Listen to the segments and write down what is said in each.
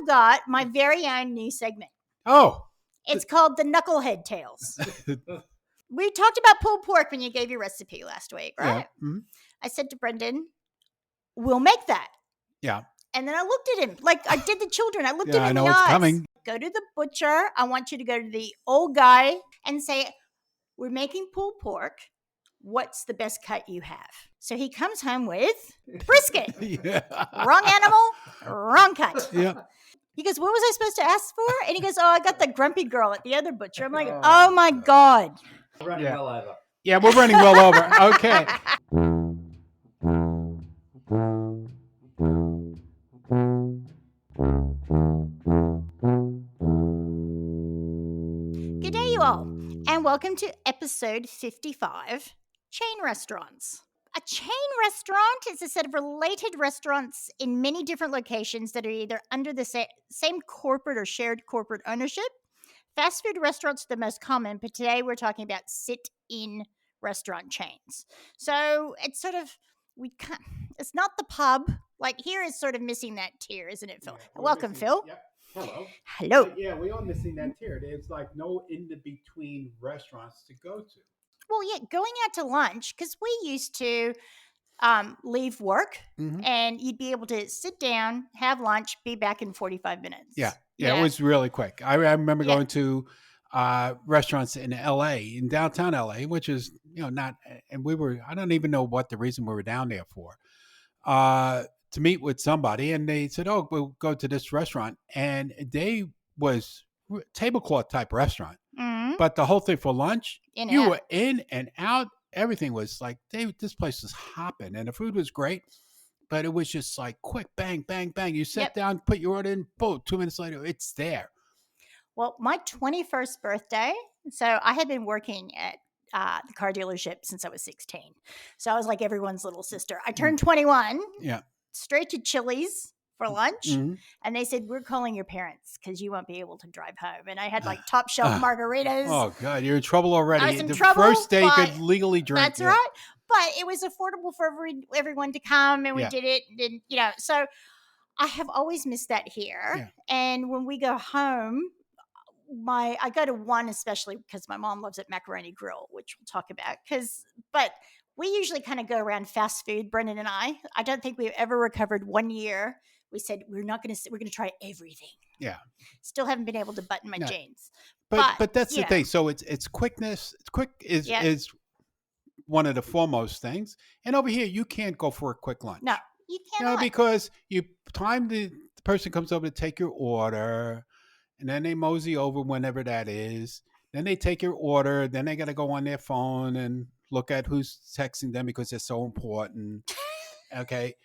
have got my very own new segment. Oh. It's called the Knucklehead Tales. We talked about pulled pork when you gave your recipe last week, right? Yeah. Mm-hmm. I said to Brendan, we'll make that. Yeah. And then I looked at him like I did the children. I looked Yeah, at him I know in the it's eyes. coming. Go to the butcher. I want you to go to the old guy and say, we're making pulled pork. What's the best cut you have? So he comes home with brisket. Yeah. Wrong animal, wrong cut. Yeah. He goes, what was I supposed to ask for? And he goes, I got the grumpy girl at the other butcher. I'm like, oh my God. We're running well over. Yeah, we're running well over. Okay. Gdayall, and welcome to episode 55, Chain Restaurants. A chain restaurant is a set of related restaurants in many different locations that are either under the same corporate or shared corporate ownership. Fast food restaurants are the most common, but today we're talking about sit-in restaurant chains. So it's sort of, it's not the pub. Like here is sort of missing that tier, isn't it, Phil? Yeah, welcome, Phil. Yep. Hello. Hello. Yeah, we are missing that tier. There's like no in-between restaurants to go to. Well, yeah, going out to lunch, because we used to leave work and you'd be able to sit down, have lunch, be back in 45 minutes. Yeah. It was really quick. I remember going to restaurants in LA, in downtown LA, which is, not, and I don't even know what the reason we were down there for, to meet with somebody. And they said, oh, we'll go to this restaurant. And they was tablecloth type restaurant. But the whole thing for lunch, you were in and out. Everything was like, this place was hopping and the food was great, but it was just like quick, bang, bang, bang. You sat down, put your order in, boom, 2 minutes later, it's there. Well, my 21st birthday, so I had been working at the car dealership since I was 16. So I was like everyone's little sister. I turned 21, straight to Chili's for lunch. And they said, we're calling your parents because you won't be able to drive home. And I had like top shelf margaritas. Oh, God, you're in trouble already. I was in the trouble, first day you could legally drink. That's right. But it was affordable for everyone to come, and we did it. And, so I have always missed that here. Yeah. And when we go home, I go to one especially because my mom loves it, Macaroni Grill, which we'll talk about. But we usually kind of go around fast food, Brendan and I. I don't think we've ever recovered 1 year. We said we're going to try everything. Yeah. Still haven't been able to button my jeans. But that's the thing. So it's quickness. Quick is one of the foremost things. And over here, you can't go for a quick lunch. No, you cannot. Because the person comes over to take your order, and then they mosey over whenever that is. Then they take your order. Then they got to go on their phone and look at who's texting them because they're so important. Okay.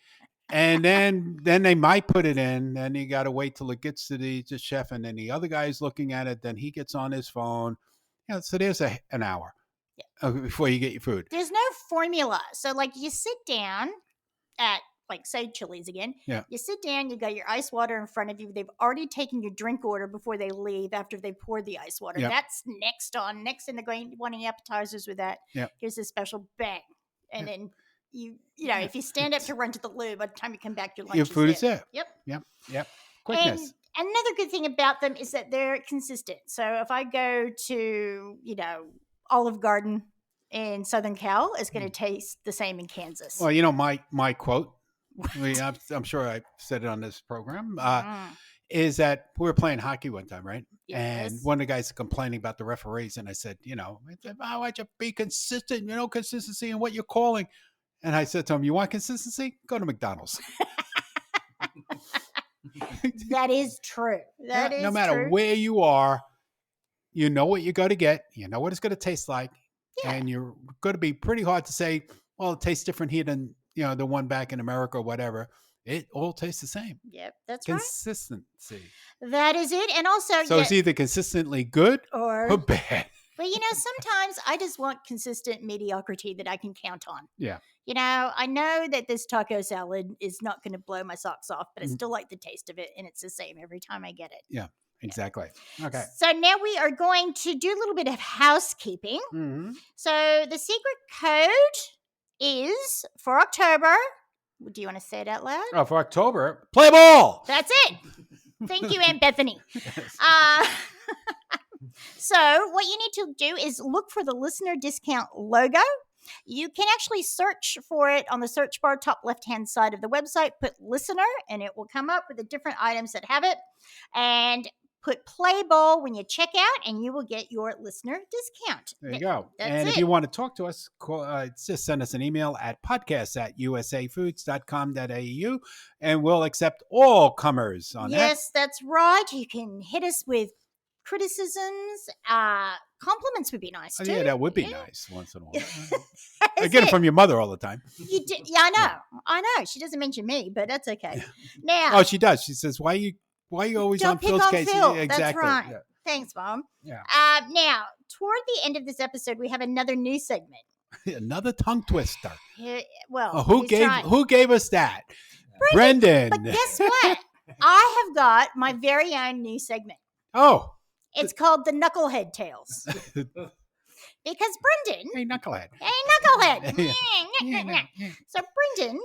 And then they might put it in. Then you got to wait till it gets to the chef, and then the other guy's looking at it. Then he gets on his phone. So there's an hour before you get your food. There's no formula. So like you sit down at say Chili's again. Yeah. You sit down. You got your ice water in front of you. They've already taken your drink order before they leave. After they poured the ice water, that's next, and they're going wanting appetizers with that. Yeah. Here's a special bang, and then. If you stand up to run to the loo, by the time you come back, your food is there. Yep. Quickness. And another good thing about them is that they're consistent. So if I go to, Olive Garden in Southern Cal, it's going to taste the same in Kansas. Well, my quote, I'm sure I said it on this program, is that we were playing hockey one time, right? Yes. And one of the guys complaining about the referees, and I said, I want you to be consistent, consistency in what you're calling. And I said to him, you want consistency? Go to McDonald's. That is true. No matter where you are, you know what you're going to get. You know what it's going to taste like. Yeah. And you're going to be pretty hard to say, well, it tastes different here than, the one back in America or whatever. It all tastes the same. Yep, that's Consistency. That is it. And also... So it's either consistently good or bad. But, sometimes I just want consistent mediocrity that I can count on. Yeah. I know that this taco salad is not going to blow my socks off, but I still like the taste of it, and it's the same every time I get it. Yeah, exactly. Okay. So now we are going to do a little bit of housekeeping. Mm-hmm. So the secret code is for October. Do you want to say it out loud? Oh, for October, play ball. That's it. Thank you, Aunt Bethany. Yes. So what you need to do is look for the listener discount logo. You can actually search for it on the search bar, top left-hand side of the website. Put listener, and it will come up with the different items that have it. And put play ball when you check out, and you will get your listener discount. There you go. That's and it. if you want to talk to us, just send us an email at podcast@usafoods.com.au, and we'll accept all comers on that. Yes, that's right. You can hit us with criticisms. Compliments would be nice too. Yeah, that would be nice once in a while. I get it from your mother all the time. You did, yeah, I know. Yeah. I know. She doesn't mention me, but that's okay. Now, oh, she does. She says, "Why you always don't on pick Phil's on case?" Phil. Exactly. That's right. Yeah. Thanks, Mom. Yeah. Now, toward the end of this episode, we have another new segment. Another tongue twister. Well, who gave us that? Brendan. But guess what? I have got my very own new segment. Oh. It's called the Knucklehead Tales. Because Brendan. Hey, Knucklehead. Hey, Knucklehead. So, Brendan,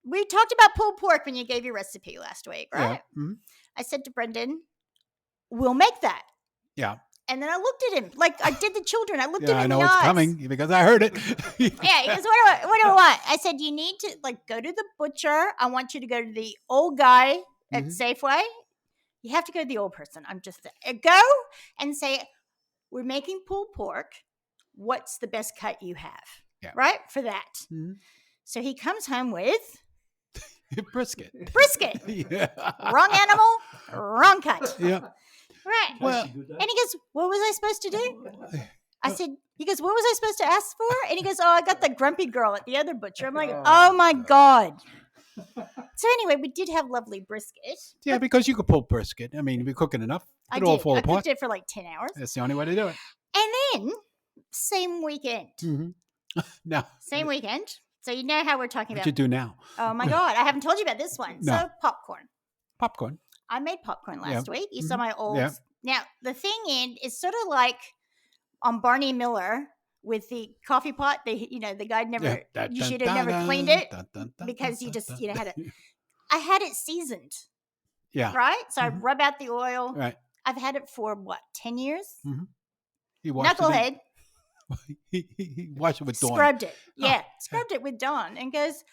we talked about pulled pork when you gave your recipe last week, right? Yeah. Mm-hmm. I said to Brendan, we'll make that. Yeah. And then I looked at him like I did the children. I looked at him in the eyes. I know it's coming because I heard it. Yeah, he goes, what do I want? I said, you need to go to the butcher. I want you to go to the old guy at Safeway. You have to go to the old person. I'm just go and say, we're making pulled pork. What's the best cut you have? Yeah. Right? For that. Mm-hmm. So he comes home with brisket. Yeah. Wrong animal, wrong cut. Yeah. Right. Well, and he goes, what was I supposed to do? I said, he goes, what was I supposed to ask for? And he goes, oh, I got the grumpy girl at the other butcher. I'm like, oh my God. So anyway, we did have lovely brisket. Yeah, because you could pull brisket. I mean, if you're cooking enough, it'll all fall apart. I cooked it for like 10 hours. That's the only way to do it. And then, same weekend. Mm-hmm. No. Same weekend. So you know how we're talking about. What you do now? Oh my God, I haven't told you about this one. No. So popcorn. I made popcorn last week. You saw my old. Yeah. Now, the thing is sort of like on Barney Miller with the coffee pot. The guy never, you should have never cleaned it because you just, had it. I had it seasoned. Yeah. Right? So I rub out the oil. Right. I've had it for 10 years? Mm-hmm. Knucklehead. He washed it with Dawn. Scrubbed it. Yeah. Scrubbed it with Dawn and goes,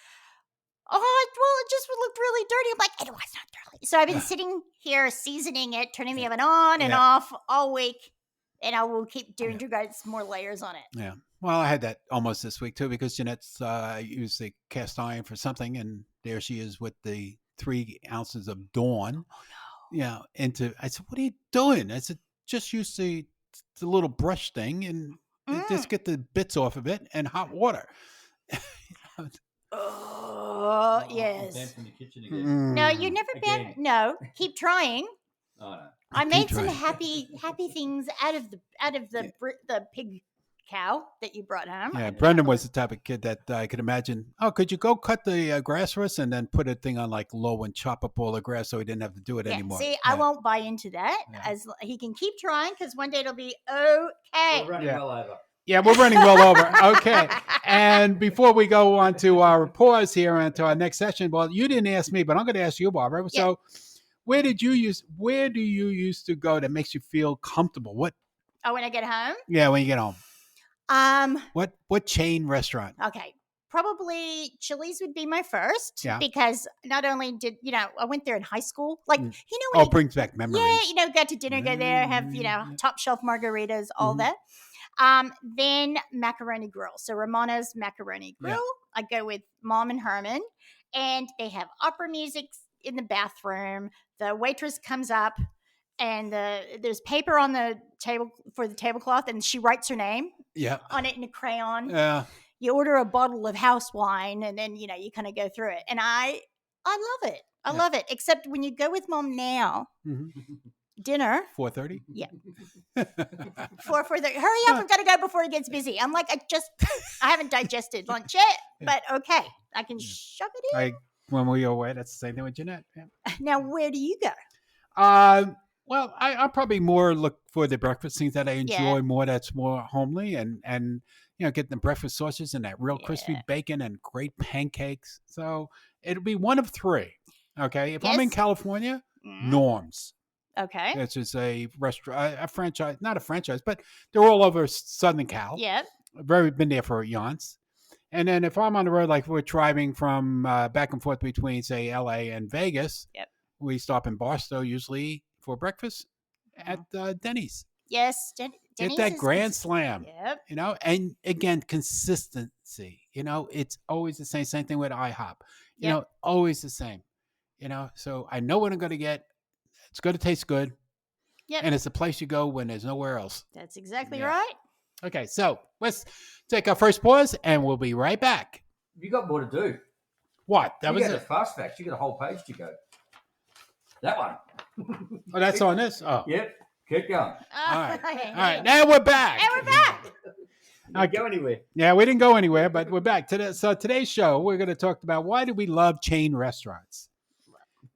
oh, well, it just looked really dirty. I'm like, it was not dirty. So I've been sitting here seasoning it, turning the oven on and off all week. And I will keep doing more layers on it. Yeah. Well, I had that almost this week too because Jeanette's used the cast iron for something. And there she is with the 3 ounces of Dawn. Oh, no. Yeah. I said, what are you doing? I said, just use the little brush thing and just get the bits off of it and hot water. Oh, yes. Banned from the kitchen again. No, you're never banned. No, keep trying. Oh, no. I made some happy things out of the pig cow that you brought home. Yeah, Brendan was the type of kid that I could imagine. Oh, could you go cut the grass for us and then put a thing on like low and chop up all the grass so he didn't have to do it anymore? See, I won't buy into that. Yeah. As he can keep trying because one day it'll be okay. We're running well over. Yeah, we're running well over. Okay. And before we go on to our pause here and to our next session, well, you didn't ask me, but I'm going to ask you, Barbara. Yeah. So where do you used to go that makes you feel comfortable? What? Oh, when I get home? Yeah, when you get home. What chain restaurant? Okay. Probably Chili's would be my first. Yeah. Because not only did, I went there in high school. Like, it brings back memories. Yeah, got to dinner, go there, have, top shelf margaritas, all that. Then Macaroni Grill. So Romana's Macaroni Grill. Yeah. I go with Mom and Herman. And they have opera music in the bathroom. The waitress comes up and there's paper on the table for the tablecloth and she writes her name on it in a crayon. Yeah. You order a bottle of house wine and then, you kind of go through it. And I love it. I love it. Except when you go with Mom now, dinner. 4:30? Yeah. 4:30. Hurry up. I've got to go before it gets busy. I'm like, I haven't digested lunch yet, but okay. I can shove it in. When we go away, that's the same thing with Jeanette. Yeah. Now, where do you go? Well, I'll probably more look for the breakfast things that I enjoy more. That's more homely and getting the breakfast sausages and that real crispy bacon and great pancakes. So it'll be one of 3. Okay. If I'm in California, Norms. Okay. Which is a restaurant, a franchise, not a franchise, but they're all over Southern Cal. Yep. Been there for eons. And then if I'm on the road, like we're driving from back and forth between, say, LA and Vegas, Yep. we stop in Barstow usually for breakfast at Denny's. Yes. Get Denny's that is Grand Slam. Yep. You know, and again, consistency. You know, it's always the same. Same thing with IHOP. You know, always the same. You know, so I know what I'm going to get. It's going to taste good. Yep. And it's a place you go when there's nowhere else. That's exactly right. Okay, so let's take our first pause, and we'll be right back. You got more to do. What? That was You got it. the fast facts. You got a whole page to go. That one. Oh, that's on this. Oh, Yep. Keep going. all right. All right. Now we're back. And we're back. Not go anywhere. Yeah, we didn't go anywhere, but we're back. So today's show, we're going to talk about why do we love chain restaurants.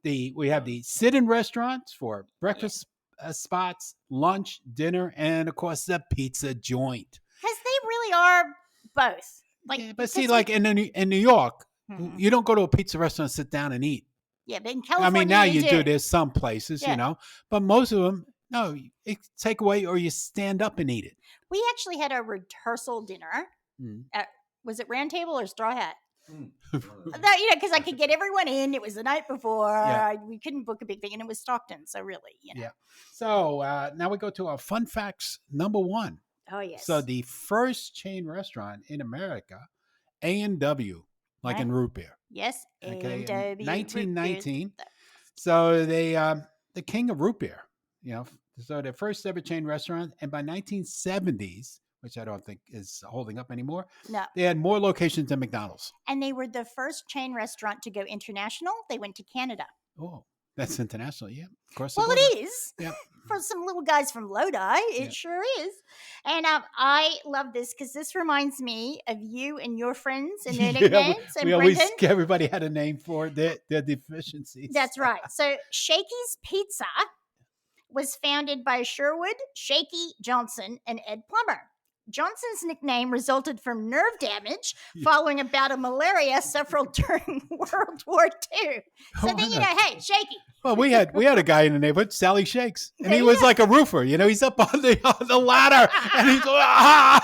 We have the sit-in restaurants for breakfast spots, lunch, dinner, and of course the pizza joint. Because they really are both. Like, Yeah, but see, like in New York, you don't go to a pizza restaurant and sit down and eat. Yeah, but in California, I mean, now you do. There's some places, Yeah. you know, but most of them, no, it's take away or you stand up and eat it. We actually had a rehearsal dinner. At, was it Round Table or Straw Hat? That, you know, because I could get everyone in. It was the night before. Yeah. We couldn't book a big thing, and it was Stockton. So really, you know. Yeah. So now we go to our fun facts number 1. Oh yes. So the first chain restaurant in America, A&W, like in root beer. Yes. Okay, A&W. in 1919. So they the king of root beer, you know. So their first ever chain restaurant, and by 1970s, which I don't think is holding up anymore, No. they had more locations than McDonald's. And they were the first chain restaurant to go international. They went to Canada. Oh, that's international, yeah. Of course. Well, it is. Yeah. For some little guys from Lodi, it sure is. And I love this because this reminds me of you and your friends and their nicknames. And we always Brendan. everybody had a name for their deficiencies. That's right. So Shakey's Pizza was founded by Sherwood, Shaky Johnson, and Ed Plummer. Johnson's nickname resulted from nerve damage following a bout of malaria suffered during World War II. So then, you know, hey, Shaky. Well, we had a guy in the neighborhood, Sally Shakes, and There he you was go. like a roofer. You know, he's up on the ladder, and he's ah!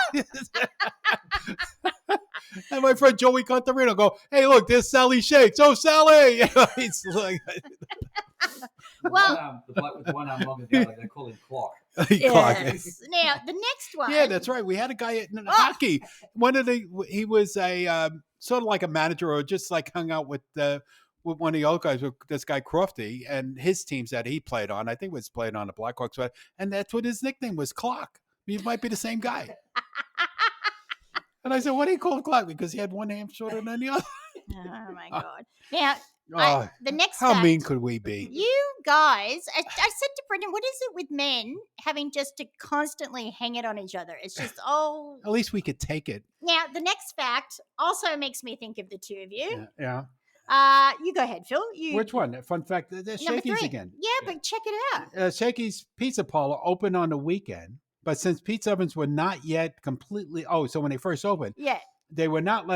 And my friend Joey Contarino go, "Hey, look, there's Sally Shakes. Oh, Sally!" You know, he's like, Well, The bloke with the one arm longer than the other, they call him Clock. yes. Now, the next one. Yeah, that's right. We had a guy in hockey. He was a sort of like a manager, or just like hung out with one of the old guys, with this guy Crofty, and his teams that he played on. I think was playing on the Blackhawks, and that's what his nickname was, Clock. It might be the same guy. And I said, "What do you call him Clock?" Because he had one hand shorter than the other. Oh my God. Now, Oh, the next how fact, mean could we be? you guys, I said to Brendan, what is it with men having just to constantly hang it on each other? It's just, At least we could take it. Now, the next fact also makes me think of the two of you. Yeah. You go ahead, Phil. Which one? Fun fact: there's Number Shakey's 3. again. Yeah, but check it out. Shakey's Pizza Parlor opened on the weekend, but since pizza ovens were not yet completely, so when they first opened, Yeah. they were not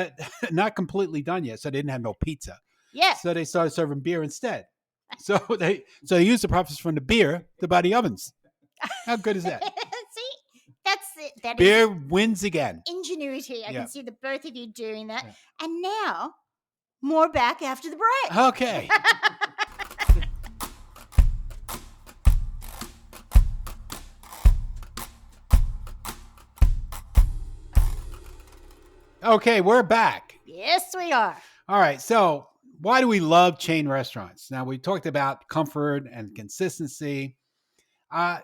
completely done yet, so they didn't have no pizza. Yeah. So they started serving beer instead. So they used the profits from the beer to buy the ovens. How good is that? See, that's it. That Beer is wins again. ingenuity. I Yeah. can see the both of you doing that. Yeah. And now, more back after the break. Okay. Okay, we're back. Yes, we are. All right. So, why do we love chain restaurants? Now, we talked about comfort and consistency.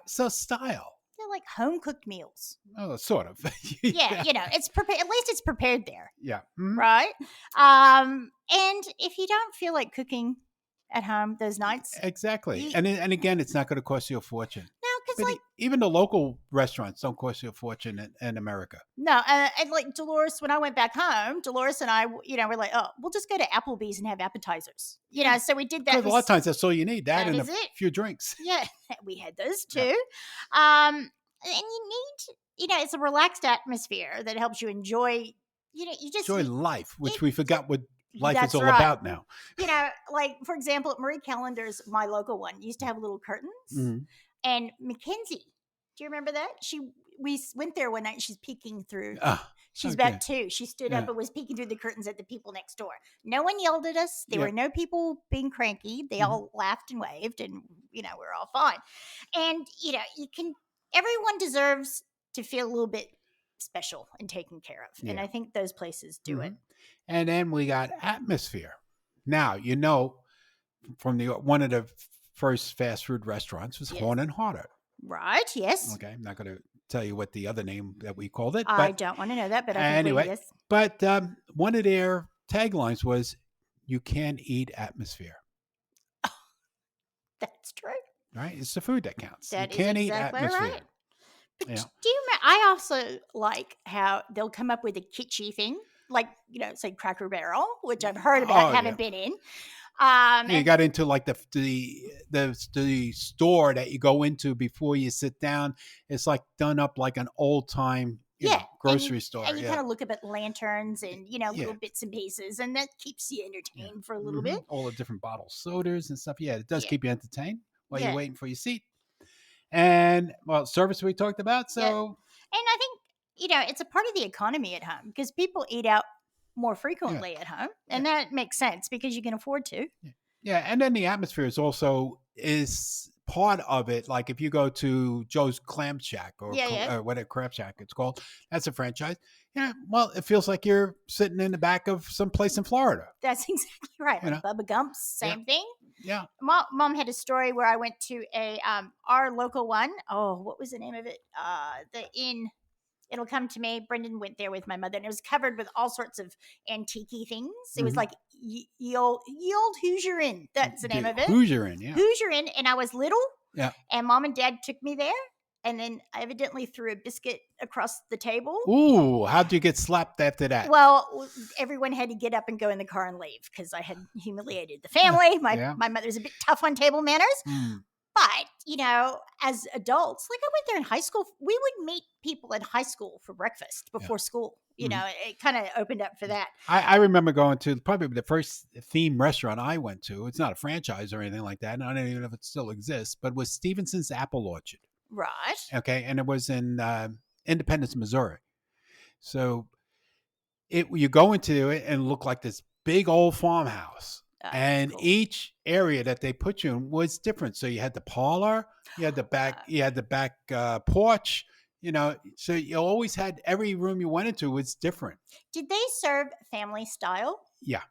So, style. They're like home cooked meals. Oh, sort of. Yeah, you know, it's prepared. At least it's prepared there, Yeah. Mhm. right? And if you don't feel like cooking at home those nights, Exactly. You- And again, it's not going to cost you a fortune. no, because But like even the local restaurants don't cost you a fortune in America. no, and like Dolores, when I went back home, Dolores and I, you know, we're like, oh, we'll just go to Applebee's and have appetizers, you know. So we did that. Because a lot of times that's all you need. That That and is a it. few drinks. Yeah, we had those too. Yeah. And you need, you know, it's a relaxed atmosphere that helps you enjoy. You know, you just Enjoy life, which we forgot what life is That's all right. about now. Like for example, Marie Callender's, my local one, used to have little curtains. Mhm. And Mackenzie, do you remember that? We went there one night. She's peeking through. Ah, She's okay. about 2. She stood Yeah. up and was peeking through the curtains at the people next door. No one yelled at us. There were no people being cranky. They all laughed and waved, and we're all fine. And everyone deserves to feel a little bit special and taken care of. And Yeah. I think those places do it. And then we got atmosphere. Now, from one of the first fast food restaurants was Yes. Horn and Harder. Right, yes. Okay, I'm not going to tell you what the other name that we called it. I But don't want to know that, but I think anyway, yes. But one of their taglines was, "You can't eat atmosphere." That's true. Right? It's the food that counts. That you can't is eat exactly atmosphere. right. But Yeah. do you remember, I also like how they'll come up with a kitschy thing, like, say Cracker Barrel, which I've heard about, haven't been in. You got into like the store that you go into before you sit down. It's like done up like an old time grocery store. And you kind of look up at lanterns and little bits and pieces, and that keeps you entertained for a little bit. All the different bottled sodas and stuff. Yeah, it does keep you entertained while you're waiting for your seat. And service we talked about. So, and I think it's a part of the economy at home because people eat out more frequently at home, and that makes sense because you can afford to. Yeah, and then the atmosphere is part of it. Like if you go to Joe's Clam Shack or whatever Crab Shack it's called, that's a franchise. Yeah, well, it feels like you're sitting in the back of some place in Florida. That's exactly right. Like Bubba Gump's, same thing. Yeah. Mom had a story where I went to our local one. Oh, what was the name of it? The Inn. It'll come to me. Brendan went there with my mother, and it was covered with all sorts of antique things. It was like Ye Old Hoosier Inn. That's the name of it. Hoosier Inn, yeah. Hoosier Inn, and I was little. Yeah. And Mom and Dad took me there, and then I evidently threw a biscuit across the table. Ooh, how'd you get slapped after that? Well, everyone had to get up and go in the car and leave because I had humiliated the family. My mother's a bit tough on table manners. But, as adults, like I went there in high school. We would meet people in high school for breakfast before school. It kind of opened up for that. I remember going to probably the first theme restaurant I went to. It's not a franchise or anything like that. And I don't even know if it still exists, but it was Stevenson's Apple Orchard. Right. Okay. And it was in Independence, Missouri. So you go into it and look like this big old farmhouse. And cool. Each area that they put you in was different. So you had the parlor, you had the back, porch. So you always had every room you went into was different. Did they serve family style? Yeah.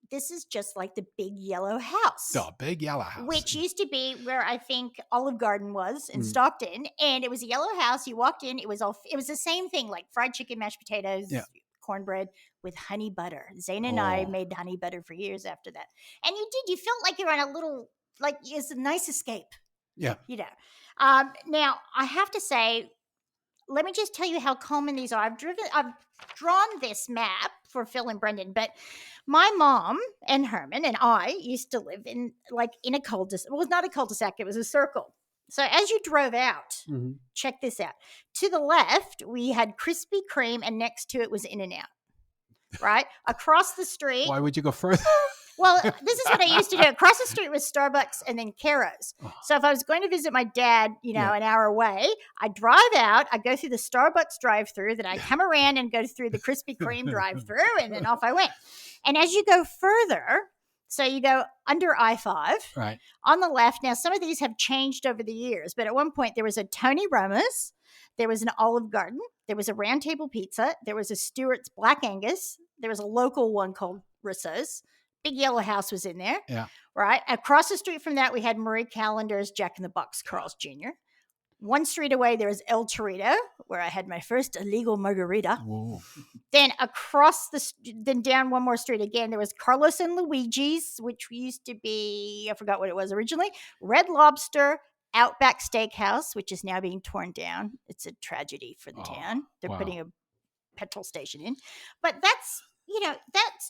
This is just like the Big Yellow House. The Big Yellow House. Which used to be where I think Olive Garden was in Stockton. And it was a yellow house. You walked in, it was the same thing, like fried chicken, mashed potatoes, cornbread with honey butter. Zane and I made honey butter for years after that. And you felt like you're on a little, like it's a nice escape. Yeah. Now, I have to say, let me just tell you how common these are. I've drawn this map for Phil and Brendan, but my mom and Herman and I used to live in a cul-de-sac. Well, it was not a cul-de-sac, it was a circle. So as you drove out, check this out. To the left, we had Krispy Kreme, and next to it was In-N-Out. Right? Across the street. Why would you go further? Well, this is what I used to do. Across the street was Starbucks and then Caro's. So if I was going to visit my dad, an hour away, I'd drive out, I'd go through the Starbucks drive-through, then I'd come around and go through the Krispy Kreme drive-through, and then off I went. And as you go further, so you go under I-5. Right. On the left, now some of these have changed over the years, but at one point there was a Tony Roma's, there was an Olive Garden, there was a Round Table Pizza, there was a Stewart's Black Angus, there was a local one called Risso's. Big Yellow House was in there. Yeah. Right. Across the street from that, we had Marie Callender's Jack in the Box, Carl's Jr. One street away, there was El Torito, where I had my first illegal margarita. Whoa. Then then down one more street again, there was Carlos and Luigi's, which used to be, I forgot what it was originally, Red Lobster, Outback Steakhouse, which is now being torn down. It's a tragedy for the town. They're putting a petrol station in. But that's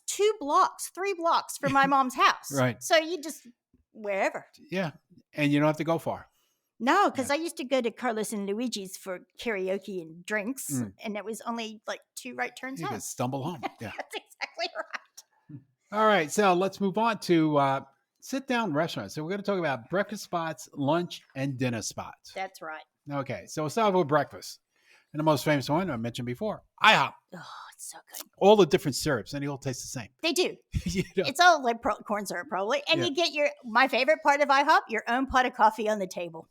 2 blocks, 3 blocks from my mom's house. Right. So you just, wherever. Yeah. And you don't have to go far. No, because I used to go to Carlos and Luigi's for karaoke and drinks, and it was only like 2 right turns You home. could stumble home. Yeah. That's exactly right. All right, so let's move on to sit-down restaurants. So we're going to talk about breakfast spots, lunch, and dinner spots. That's right. Okay, so we'll start with breakfast. And the most famous one I mentioned before, IHOP. Oh, it's so good. All the different syrups, and they all taste the same. They do. You know? It's all like corn syrup, probably. And you get my favorite part of IHOP, your own pot of coffee on the table.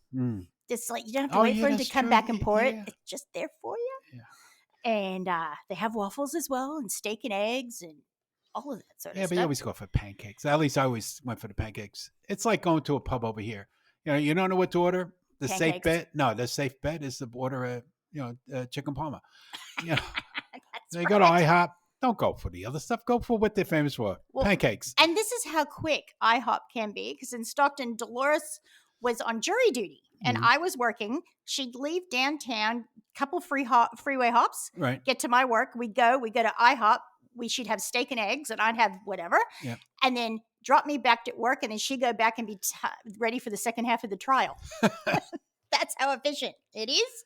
Just like you don't have to wait for him to come back and pour it. It's just there for you. Yeah. And they have waffles as well, and steak and eggs, and all of that sort of stuff. Yeah, but you always go for pancakes. At least I always went for the pancakes. It's like going to a pub over here. You don't know what to order. The Pancakes. safe bet. No, the safe bet is to order chicken parma. They go to IHOP. Don't go for the other stuff. Go for what they're famous for. Pancakes. And this is how quick IHOP can be. Because in Stockton, Dolores was on jury duty. And I was working. She'd leave downtown, couple freeway hops, right? Get to my work. We go to IHOP. She'd have steak and eggs, and I'd have whatever. Yeah. And then drop me back at work, and then she'd go back and be ready for the second half of the trial. That's how efficient it is.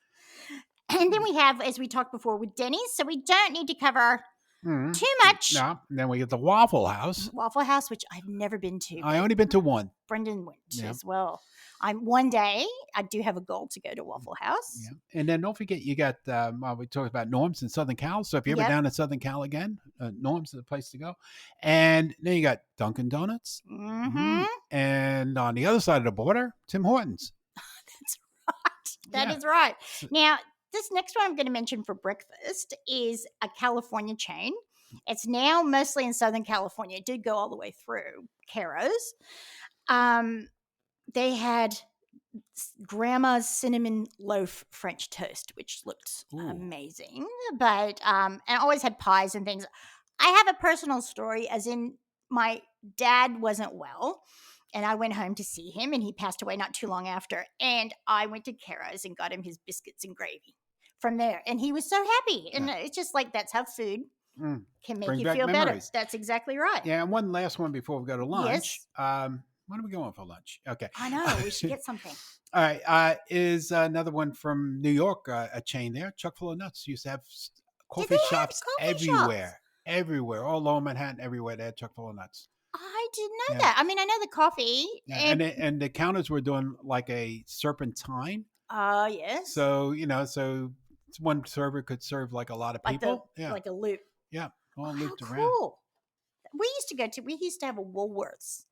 And then we have, as we talked before, with Denny's. So we don't need to cover too much. No. And then we get the Waffle House. Waffle House, which I've never been to. I only been to one. Brendan went as well. One day, I do have a goal to go to Waffle House. Yeah. And then don't forget, you got, we talked about Norm's in Southern Cal. So if you're ever down in Southern Cal again, Norm's is the place to go. And then you got Dunkin' Donuts. Mm-hmm. And on the other side of the border, Tim Hortons. That's right. That is right. Now, this next one I'm going to mention for breakfast is a California chain. It's now mostly in Southern California. It did go all the way through Caro's. They had Grandma's cinnamon loaf French toast, which looked amazing. But and always had pies and things. I have a personal story, as in my dad wasn't well. And I went home to see him, and he passed away not too long after. And I went to Caro's and got him his biscuits and gravy from there. And he was so happy. And it's just like that's how food can make you feel better. That's exactly right. Yeah, and one last one before we go to lunch. Yes. When are we going for lunch? Okay. I know. We should get something. All right. Is another one from New York, a chain there. Chuck Full of Nuts used to have coffee shops everywhere. Everywhere. All over Manhattan, everywhere. They had Chuck Full of Nuts. I didn't know that. I mean, I know the coffee. Yeah, and the counters were doing like a serpentine. Yes. So, so one server could serve like a lot of people. Like a loop. Yeah. All looped around. Cool. We used to have a Woolworths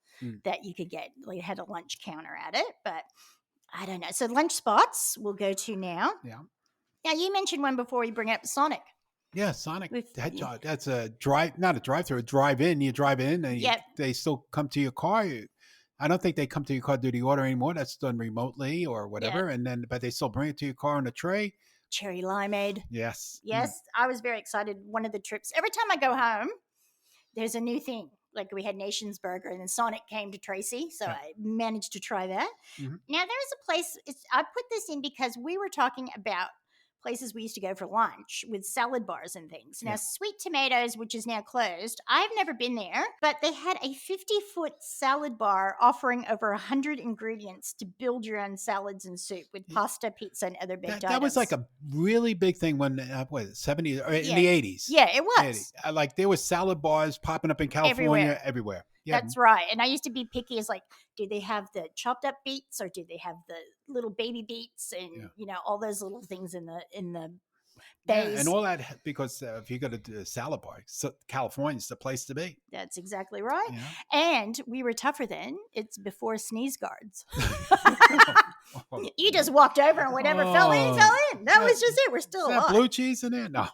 that you could get. Like, it had a lunch counter at it, but I don't know. So lunch spots we'll go to now. Yeah. Now, you mentioned one before you bring up Sonic. Yeah, Sonic. That's not a drive-through, a drive-in. You drive in and they still come to your car. I don't think they come to your car to do the order anymore. That's done remotely or whatever. Yeah. But they still bring it to your car on a tray. Cherry limeade. Yes. Yes. I was very excited. One of the trips, every time I go home, there's a new thing. Like we had Nation's Burger, and then Sonic came to Tracy. So I managed to try that. Mm-hmm. Now, there's a place, I put this in because we were talking about places we used to go for lunch with salad bars and things. Now, Sweet Tomatoes, which is now closed, I've never been there, but they had a 50-foot salad bar offering over 100 ingredients to build your own salads and soup with pasta, pizza, and other baked items. That was like a really big thing when, 70s or in the 80s. Yeah, it was. Like there was salad bars popping up in California everywhere. Yeah. That's right. And I used to be picky as like, do they have the chopped up beets or do they have the little baby beets and, all those little things in the base. And all that, because if you go to a salad bar, California's the place to be. That's exactly right. Yeah. And we were tougher then. It's before sneeze guards. You just walked over and whatever fell in. That was just it. We're still alive. Blue cheese in there? No.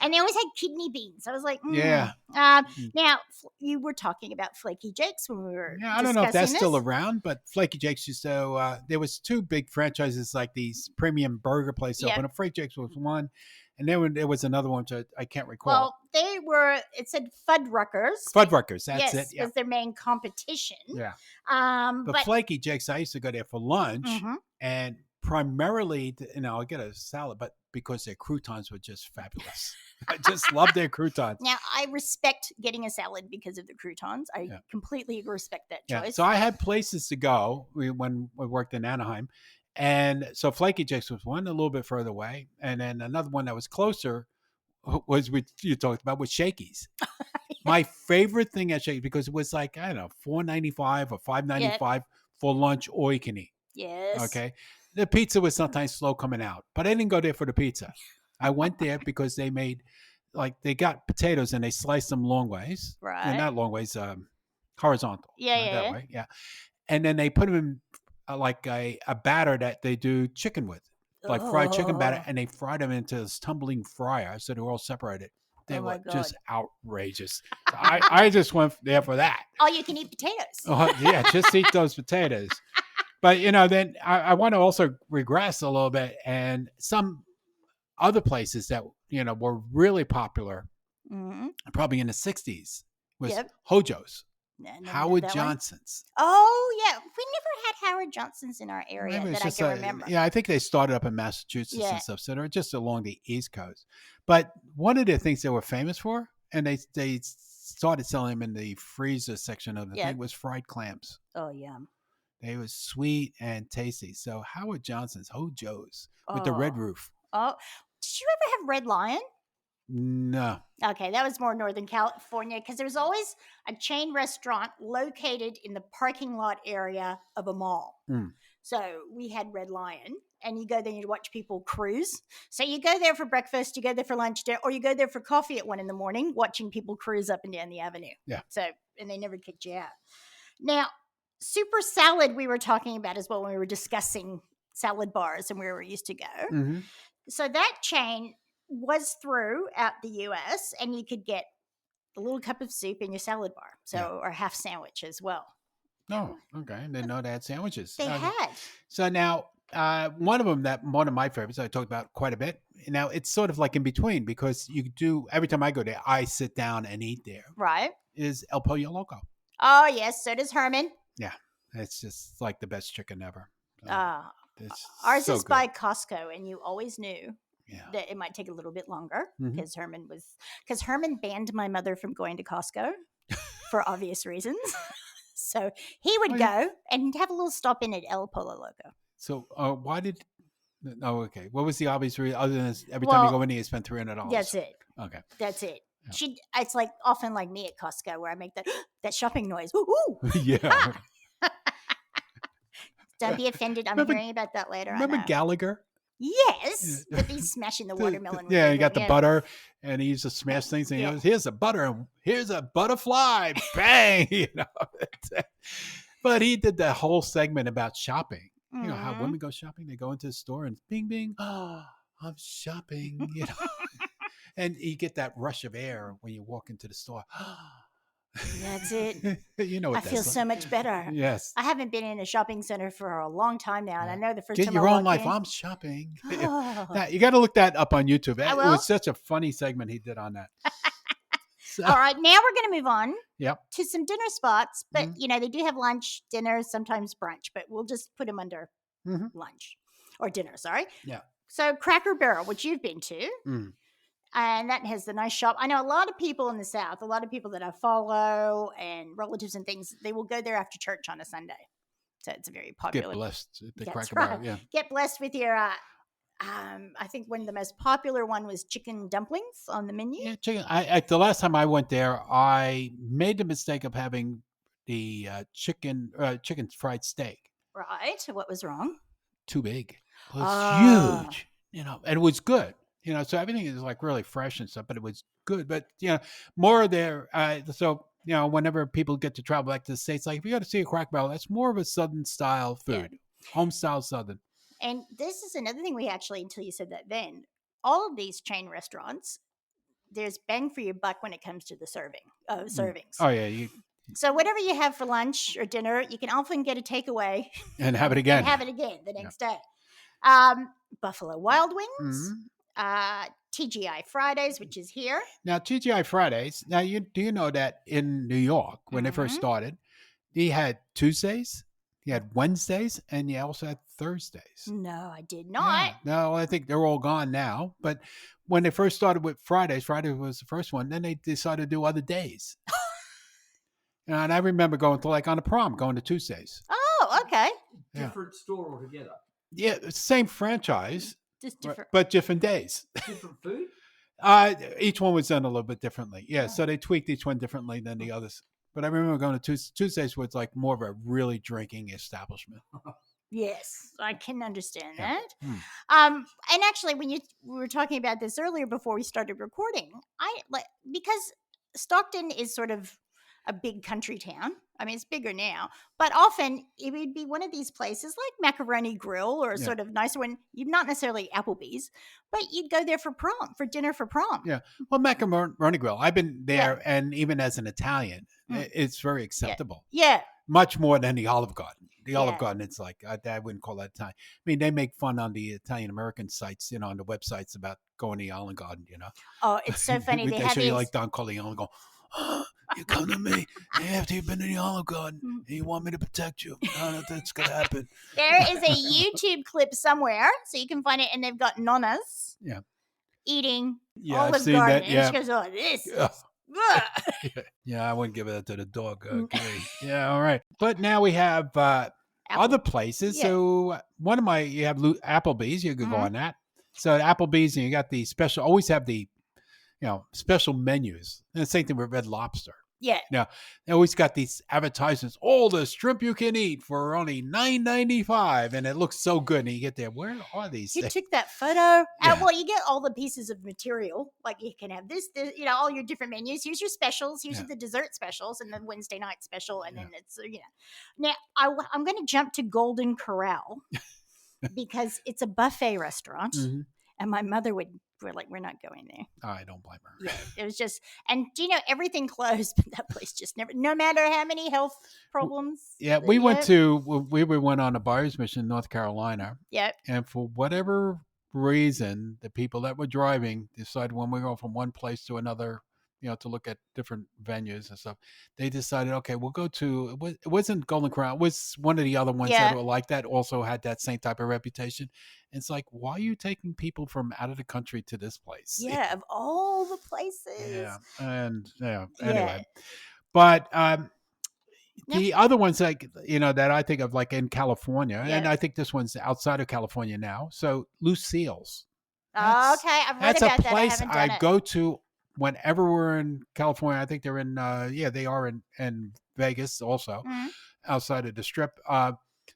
And they always had kidney beans. I was like, yeah. Now, you were talking about Flaky Jake's when we were I don't know if that's still around, but Flaky Jake's used to, there was two big franchises like these premium burger places open up. Flaky Jake's was one. And then there was another one which I can't recall. Well, it said Fuddruckers. Fuddruckers, that's it. Yes, was their main competition. Yeah. But Flaky Jake's, I used to go there for lunch and primarily, I'll get a salad, but because their croutons were just fabulous. I just love their croutons. Now, I respect getting a salad because of the croutons. I completely respect that choice. Yeah. So I had places to go when we worked in Anaheim. And so Flaky Jake's was one a little bit further away. And then another one that was closer was what you talked about with Shakey's. My favorite thing at Shakey's, because it was like, I don't know, $4.95 or $5.95 for lunch, all you can eat. Yes. Okay. The pizza was sometimes slow coming out, but I didn't go there for the pizza. I went there because they made, like, they got potatoes and they sliced them long ways. Right. Not long ways, horizontal. Yeah, That yeah. way. Yeah. And then they put them in like a batter that they do chicken with, like fried chicken batter, Oh. and they fried them into this tumbling fryer. So they were all separated. They Oh my were God. just outrageous. So I just went there for that. All you can eat potatoes. Yeah, just eat those potatoes. But, then I want to also regress a little bit. And some other places that, were really popular, Mm-hmm. probably in the 60s, was Yep. Hojo's, Never knew Howard that one. Johnson's. Oh, yeah. We never had Howard Johnson's in our area Maybe it's that I just can remember. Yeah, I think they started up in Massachusetts Yeah. and stuff, so they're just along the East Coast. But one of the things they were famous for, and they started selling them in the freezer section of the Yep. thing, was fried clams. Oh, yum. They were sweet and tasty. So Howard Johnson's, Hojo's, with the red roof. Oh, did you ever have Red Lion? No. Okay, that was more Northern California because there was always a chain restaurant located in the parking lot area of a mall. Mm. So we had Red Lion, and you go there and you watch people cruise. So you go there for breakfast, you go there for lunch, or you go there for coffee at 1 a.m, watching people cruise up and down the avenue. Yeah. So, and they never kicked you out. Now, Super Salad we were talking about as well when we were discussing salad bars and where we used to go. Mm-hmm. So that chain was throughout the US, and you could get a little cup of soup in your salad bar, or half sandwich as well. Oh, okay. I didn't know they had sandwiches. They had. So now, one of my favorites I talked about quite a bit. Now it's sort of like in between, because you do, every time I go there, I sit down and eat there. Right. Is El Pollo Loco. Oh yes, so does Herman. Yeah, it's just like the best chicken ever. Ours is by Costco, and you always knew that it might take a little bit longer because Herman banned my mother from going to Costco for obvious reasons. So he would go and have a little stop in at El Pollo Loco. So why did? Oh, okay. What was the obvious reason? Other than every time you go in there, you spend $300. That's it. Okay. That's it. Yeah. It's like often like me at Costco where I make that shopping noise. Ooh. Yeah. Don't be offended. I'm hearing about that later. Remember Gallagher? Yes, but he's smashing the watermelon. He got the butter, and he used to smash things. And he goes, "Here's a butter, and here's a butterfly." Bang! But he did the whole segment about shopping. You know how women go shopping? They go into the store and bing, bing. Oh, I'm shopping. And you get that rush of air when you walk into the store. That's it. What I feel so much better. Yes. I haven't been in a shopping center for a long time now, and I know the first Get time your I own life. in, I'm shopping. Now, you got to look that up on YouTube. It was such a funny segment he did on that. All right, now we're going to move on to some dinner spots, but they do have lunch, dinner, sometimes brunch, but we'll just put them under lunch or dinner. Sorry. Yeah. So Cracker Barrel, which you've been to. And that has the nice shop. I know a lot of people in the South, a lot of people that I follow and relatives and things, they will go there after church on a Sunday. So it's a very popular. Get blessed at the That's Cracker right. Barrel. Yeah. Get blessed with your, I think one of the most popular one was chicken dumplings on the menu. Yeah, chicken. The last time I went there, I made the mistake of having the chicken fried steak. Right. What was wrong? Too big. It was huge, and it was good. So everything is like really fresh and stuff, but it was good. But, more there. So, whenever people get to travel back to the States, like if you got to see a Cracker Barrel, that's more of a Southern style food, home style Southern. And this is another thing we actually, until you said that then, all of these chain restaurants, there's bang for your buck when it comes to the servings. Oh, yeah. So whatever you have for lunch or dinner, you can often get a takeaway. And have it again. The next day. Buffalo Wild Wings. TGI Fridays, which is here. Now, TGI Fridays. Now, do you know that in New York, when they first started, he had Tuesdays, he had Wednesdays, and he also had Thursdays. No, I did not. Yeah. No, I think they're all gone now. But when they first started with Fridays, Friday was the first one. Then they decided to do other days. And I remember going to on a prom, going to Tuesdays. Oh, okay. Different store altogether. Yeah, same franchise. Just different. But different days. Different food? Each one was done a little bit differently. Yeah, Yeah. so they tweaked each one differently than the others. But I remember going to Tuesdays was like more of a really drinking establishment. Yes, I can understand Yeah. that. Hmm. And actually, when we were talking about this earlier before we started recording, because Stockton is sort of a big country town. I mean, it's bigger now, but often it would be one of these places like Macaroni Grill or a Yeah. sort of nicer one. You'd not necessarily Applebee's, but you'd go there for dinner for prom. Yeah. Well, Macaroni Grill, I've been there, Yeah. and even as an Italian, Mm. it's very acceptable. Yeah. Much more than the Olive Garden. The Olive Yeah. Garden, it's like, I wouldn't call that Italian. I mean, they make fun on the Italian-American sites, on the websites about going to the Olive Garden, Oh, it's so funny. They have show you these. like Don Corleone and go, oh, you come to me after you've been to the Olive Garden and you want me to protect you. I don't know if that's going to happen. There is a YouTube clip somewhere, so you can find it, and they've got nonnas eating Yeah, I've Olive seen Garden. that. Yeah. And she goes, "Oh, this Yeah. is Yeah, I wouldn't give that to the dog. Okay. Yeah, all right. But now we have other places. Yeah. So you have Applebee's. You could go Mhm. on that. So at Applebee's, and you got the special. Always have the special menus. And the same thing with Red Lobster. Yeah. Now they always got these advertisements. All the shrimp you can eat for only $9.95, and it looks so good. And you get there. Where are these You things? took that photo. Yeah. Well, you get all the pieces of material. Like you can have this, all your different menus. Here's your specials. Here's Yeah. the dessert specials, and then Wednesday night special, and then it's Now I'm going to jump to Golden Corral because it's a buffet restaurant, Mhm. and my mother we're like, we're not going there. I don't blame her. Yeah, it was just, and everything closed, but that place just never. No matter how many health problems. Yeah, we went on a buyer's mission in North Carolina. Yep. And for whatever reason, the people that were driving decided when we go from one place to another, to look at different venues and stuff, they decided, okay, we'll go to, it wasn't Golden Corral, it was one of the other ones that were like that, also had that same type of reputation. It's like, why are you taking people from out of the country to this place? Yeah, of all the places. Yeah. And anyway. But the other ones that I think of like in California, and I think this one's outside of California now. So Lucille's. Okay, I've read That's about a that. place I haven't done it. go to whenever we're in California. I think they're in they are in Vegas also, Mhm. outside of the Strip.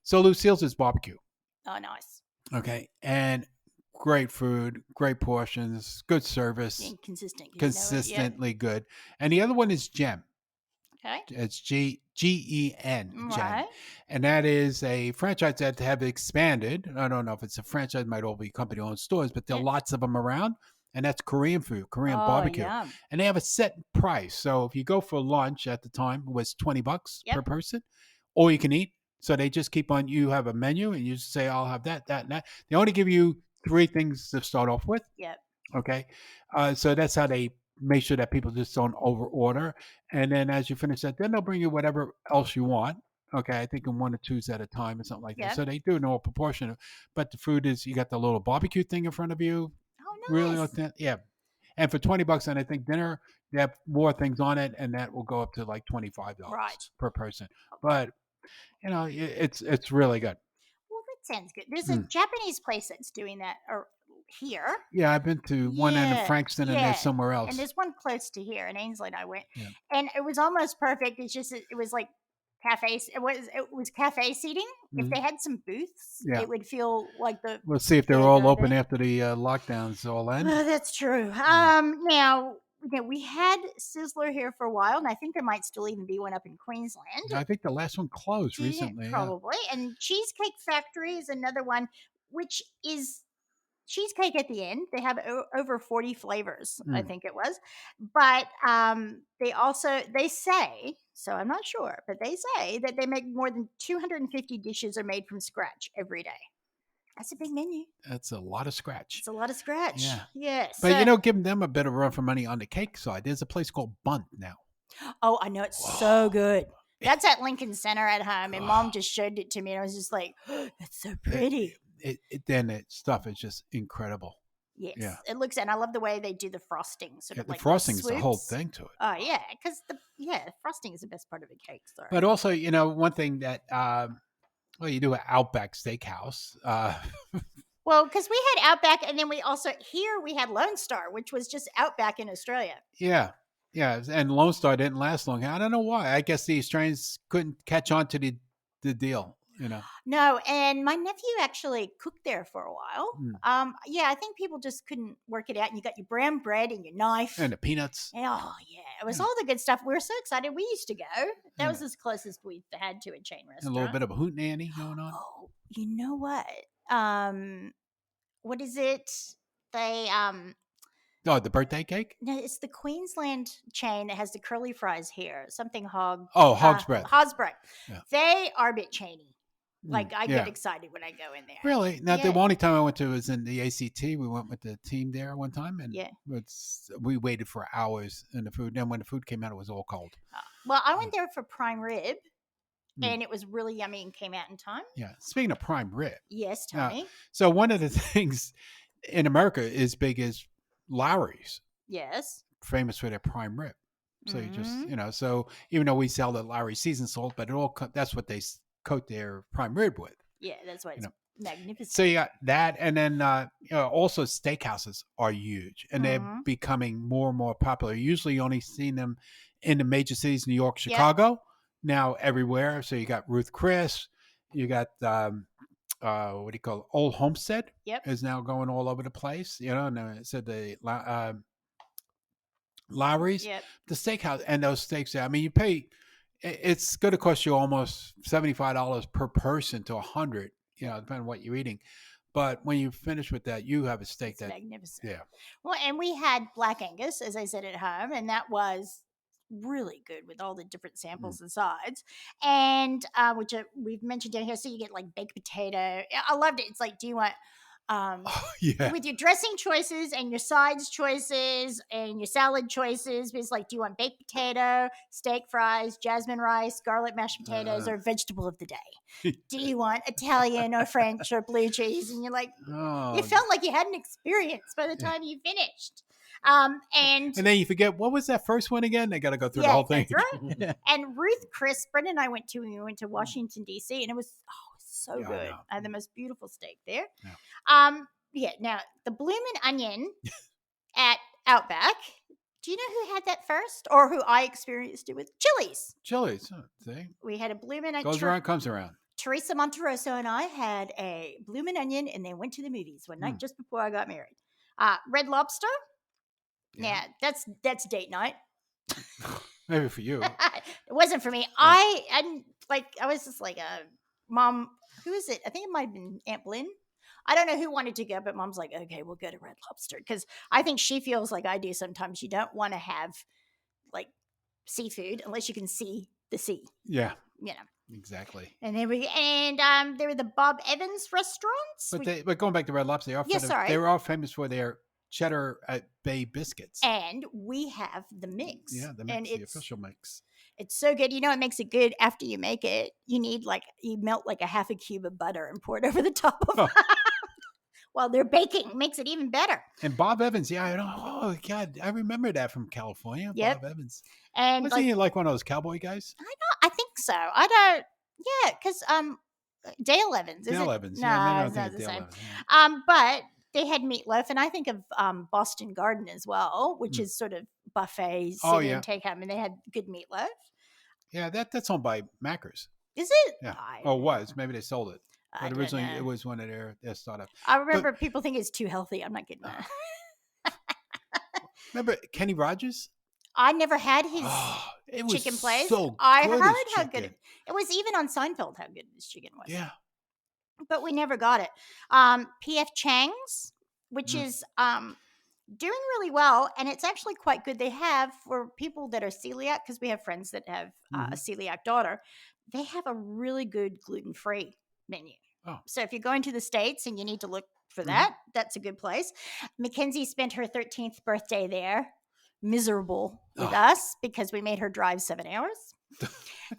So Lucille's is barbecue. Oh, nice. Okay, and great food, great portions, good service, Being consistent. 'cause you know it, consistently good. And the other one is Gem. Okay. It's GEN, Gem. Right. And that is a franchise that have expanded. I don't know if it's a franchise, might all be company-owned stores, but there are lots of them around. And that's Korean food, Korean barbecue. Yum. And they have a set price. So if you go for lunch at the time, it was $20 per person, all you can eat. So they just keep on, you have a menu and you just say, I'll have that, and that. They only give you 3 things to start off with. Yep. Okay. So that's how they make sure that people just don't over order. And then as you finish that, then they'll bring you whatever else you want. Okay. I think in 1 or 2s at a time or something like that. So they do know a proportion. But the food is, you got the little barbecue thing in front of you. Oh, nice. Really authentic. Yeah. And for $20, and I think dinner, they have more things on it, and that will go up to like $25 per person. But it's really good. Well, that sounds good. There's a Japanese place that's doing that here. Yeah, I've been to one end of Frankston, and there's somewhere else. And there's one close to here, and Ainsley and I went, Yeah. and it was almost perfect. It's just it was like cafe. It was cafe seating. If they had some booths, it would feel like the. We'll see if they're all open after the lockdowns all end. That's true. Now. We had Sizzler here for a while, and I think there might still even be one up in Queensland. I think the last one closed recently. Probably. Yeah. And Cheesecake Factory is another one, which is cheesecake at the end. They have over 40 flavors, I think it was. But they say, so I'm not sure, but they say that they make more than 250 dishes are made from scratch every day. That's a big menu. That's a lot of scratch. It's a lot of scratch. Yeah. Yes. But, give them a bit of run for money on the cake side. There's a place called Bunt now. Oh, I know. It's so good. That's at Lincoln Center at home. And Mom just showed it to me. And I was just like, oh, that's so pretty. Then stuff is just incredible. Yes. Yeah. It looks, and I love the way they do the frosting. Sort of the like frosting is the swoops. whole thing to it. Oh, yeah. Because frosting is the best part of a cake. Sorry. But also, one thing that, you do at Outback Steakhouse. Well, because we had Outback, and then we had Lone Star, which was just Outback in Australia. Yeah. Yeah. And Lone Star didn't last long. I don't know why. I guess the Australians couldn't catch on to the deal, No, and my nephew actually cooked there for a while. Mm. Yeah, I think people just couldn't work it out. And you got your brown bread and your knife. And the peanuts. Oh, yeah. It was Yeah. all the good stuff. We were so excited. We used to go. That Yeah. was as closest we had to a chain And a restaurant. little bit of a hootenanny going on. Oh, you know what? What is it? They Oh, the birthday cake? no, it's the Queensland chain that has the curly fries here. Something hog. Oh, Hog's Breath. Hog's Breath. Yeah. They are a bit chainy. Like I yeah. get excited when I go in there. Really? Now, Yeah. the only time I went to was in the ACT. We went with the team there one time, and Yeah. we waited for hours in the food. Then when the food came out, it was all cold. Well, I went there for prime rib, Mm. and it was really yummy and came out in time. Yeah. Speaking of prime rib. Yes, Tony. So one of the things in America is big as Lowry's, Yes. famous for their prime rib. So you just, Mhm. so even though we sell the Lowry seasoned salt, but that's what they coat their prime rib with. Yeah, that's why it's magnificent. So you got that, and then also steakhouses are huge, and they're Mhm. becoming more and more popular. Usually, you only seen them in the major cities, New York, Chicago. Now everywhere. So you got Ruth Chris, you got what do you call it? Old Homestead? Yep. Is now going all over the place. And it said the Lowry's, Yep. the steakhouse, and those steaks. I mean, you pay. It's going to cost you almost $75 per person to $100. Depending on what you're eating. But when you finish with that, you have a steak It's that magnificent. Yeah. Well, and we had Black Angus, as I said, at home, and that was really good with all the different samples and sides, and which we've mentioned down here. So you get like baked potato. I loved it. It's like, do you want Yeah. with your dressing choices and your sides choices and your salad choices? It's like, do you want baked potato, steak fries, jasmine rice, garlic mashed potatoes, or vegetable of the day? Do you want Italian or French or blue cheese? And you're like, you felt like you had an experience by the time you finished. And then you forget, what was that first one again? They got to go through the whole thing. That's right. And Ruth Chris, Brenda and I went to when we went to Washington, D.C., and it was so Yeah, I good. know. I had the most beautiful steak there. Yeah. Now the bloomin' onion at Outback. Do you know who had that first, or who I experienced it with? Chili's. See? We had a bloomin' onion. Goes around, comes around. Teresa Monterosso and I had a bloomin' onion, and they went to the movies one night just before I got married. Red Lobster. Yeah, that's date night. Maybe for you. It wasn't for me. I was just like, Mom, who is it? I think it might have been Aunt Blynn. I don't know who wanted to go, but Mom's like, okay, we'll go to Red Lobster, because I think she feels like I do sometimes. You don't want to have like seafood unless you can see the sea. Yeah. And Exactly. there were the Bob Evans restaurants. But going back to Red Lobster, they were all famous for their cheddar Bay biscuits. And we have the mix. Yeah, the mix, the official mix. It's so good. It makes it good after you make it. You melt like a half a cube of butter and pour it over the top of while they're baking. It makes it even better. And Bob Evans, oh God, I remember that from California. Yep. Bob Evans. And wasn't he like one of those cowboy guys? I think so. I don't. Yeah, because Dale Evans. Dale Evans. No, Yeah, maybe it's not the same. Evans, yeah. But they had meatloaf, and I think of Boston Garden as well, which is sort of buffet and take home, and they had good meatloaf. Yeah, that's owned by Macker's. Is it? Yeah. It was. Maybe they sold it. But originally, it was one of their startups. I remember people think it's too healthy. I'm not getting that. Remember Kenny Rogers? I never had his chicken place. I heard how good it was. Even on Seinfeld, how good his chicken was. Yeah. But we never got it. P.F. Chang's, which is doing really well, and it's actually quite good. They have, for people that are celiac, because we have friends that have a celiac daughter, they have a really good gluten-free menu. Oh. So if you're going to the States and you need to look for that, that's a good place. Mackenzie spent her 13th birthday there, miserable with us, because we made her drive 7 hours.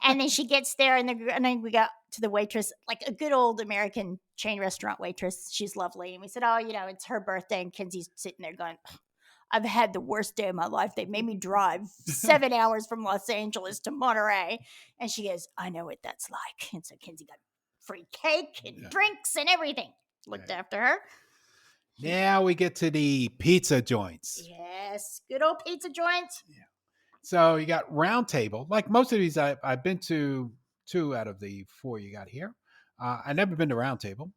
And then she gets there, and then we got to the waitress, like a good old American chain restaurant waitress. She's lovely. And we said, it's her birthday. And Kenzie's sitting there going, I've had the worst day of my life. They made me drive 7 hours from Los Angeles to Monterey. And she goes, I know what that's like. And so Kenzie got free cake and drinks and everything. looked after her. Now we get to the pizza joints. Yes, good old pizza joints. Yeah. So you got Round Table. Like most of these, I've been to 2 out of the 4 you got here. I've never been to Round Table.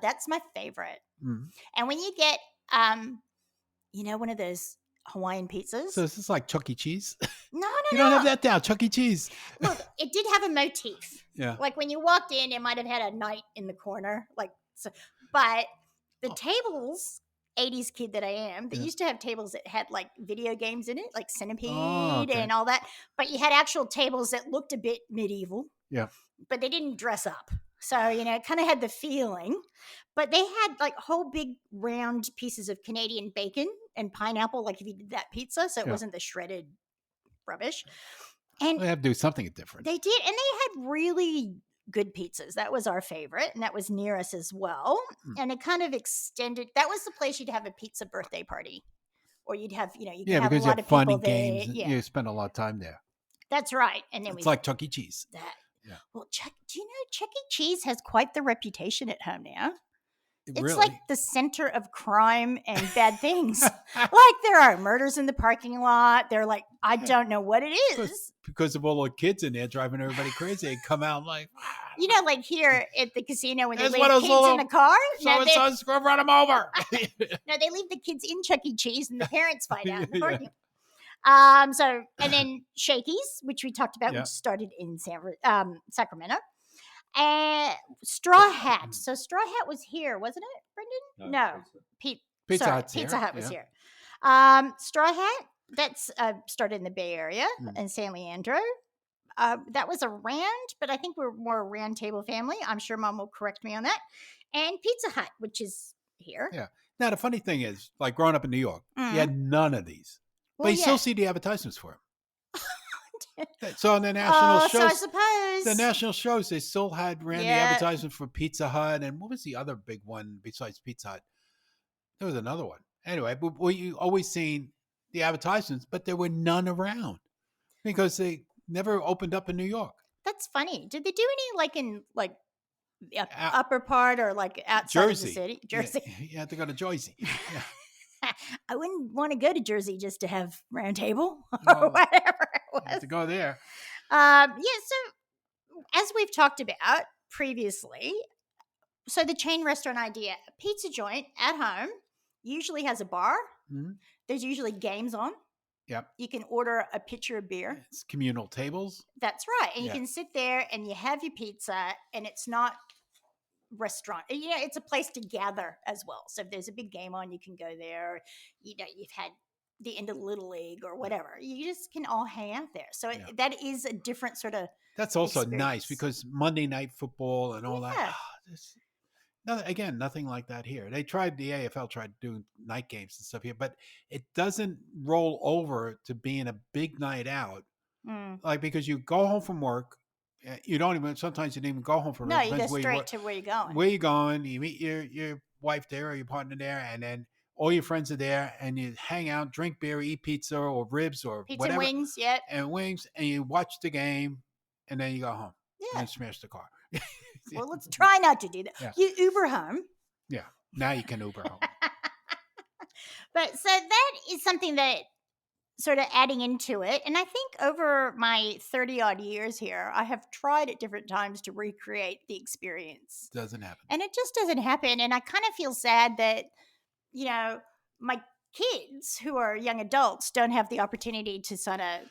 That's my favorite. Mm. And when you get, one of those Hawaiian pizzas. So this is like Chuck E. Cheese. No. You don't have that down, Chuck E. Cheese. Look, it did have a motif. Yeah. Like when you walked in, it might have had a knight in the corner. But the tables, 80s kid that I am, they used to have tables that had like video games in it, like Centipede and all that. But you had actual tables that looked a bit medieval. Yeah. But they didn't dress up. So, it kind of had the feeling. But they had like whole big round pieces of Canadian bacon and pineapple, like if you did that pizza. So it wasn't the shredded rubbish. And they have to do something different. They did. And they had really good pizzas. That was our favorite. And that was near us as well. And it kind of extended. That was the place you'd have a pizza birthday party. Or you'd have, you could have a lot of fun people and there. games. Yeah. You spend a lot of time there. That's right. And then it's like Chuck E. Cheese. That. Yeah. Well, do you know Chuck E. Cheese has quite the reputation at home now? It's like the center of crime and bad things. Like there are murders in the parking lot. They're like, I don't know what it is. Because of all the kids in there driving everybody crazy. They come out like, like here at the casino when they leave kids in the car. So-and-so's going to run them over. No, they leave the kids in Chuck E. Cheese and the parents find out in the parking lot. And then Shakey's, which we talked about, which started in Sacramento. And Straw Hat. So Straw Hat was here, wasn't it, Brendan? No. Pizza Hut was here. Straw Hat, that's started in the Bay Area in San Leandro. That was around, but I think we're more a Round Table family. I'm sure Mom will correct me on that. And Pizza Hut, which is here. Yeah. Now, the funny thing is, like growing up in New York, you had none of these. But you still see the advertisements for them. So on the national shows, so I suppose the national shows, they still ran the advertisement for Pizza Hut, and what was the other big one besides Pizza Hut? There was another one. Anyway, but you always seen the advertisements, but there were none around because they never opened up in New York. That's funny. Did they do any in upper part or like outside Jersey. Of the city? Jersey. Yeah, you had to go to Jersey. Yeah. I wouldn't want to go to Jersey just to have Round Table or whatever it was. You have to go there. So as we've talked about previously, so the chain restaurant idea, a pizza joint at home usually has a bar. Mm-hmm. There's usually games on. Yep. You can order a pitcher of beer. It's communal tables. That's right. And you can sit there and you have your pizza, and it's not restaurant. It's a place to gather as well. So if there's a big game on, you can go there. You've had the end of Little League or whatever. You just can all hang out there. So that is a different sort of That's also nice because Monday Night Football and all that. Nothing like that here. The AFL tried to do night games and stuff here, but it doesn't roll over to being a big night out. Like because you go home from work, you don't even. Sometimes you don't even go home from work. No, you go straight to where you're going. Where you going? You meet your wife there or your partner there, and then all your friends are there, and you hang out, drink beer, eat pizza or ribs or whatever, wings, and wings, and you watch the game, and then you go home. Yeah, and smash the car. Well, let's try not to do that. Yeah. You Uber home. Yeah, now you can Uber home. But so that is something that sort of adding into it. And I think over my 30 odd years here, I have tried at different times to recreate the experience. Doesn't happen. And it just doesn't happen. And I kind of feel sad that, my kids who are young adults don't have the opportunity to sort of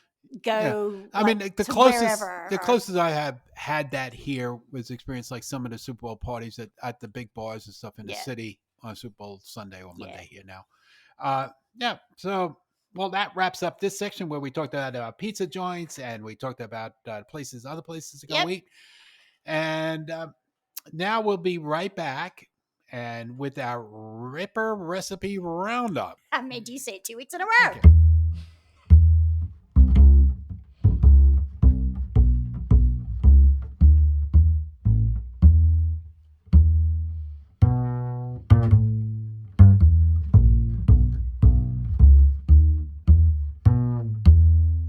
go. Yeah. I mean, the closest I have had that here was experience like some of the Super Bowl parties at the big bars and stuff in the city on Super Bowl Sunday or Monday here now. So, well, that wraps up this section where we talked about pizza joints and we talked about other places to go eat. And now we'll be right back and with our Ripper Recipe Roundup. I made you say it 2 weeks in a row. Okay.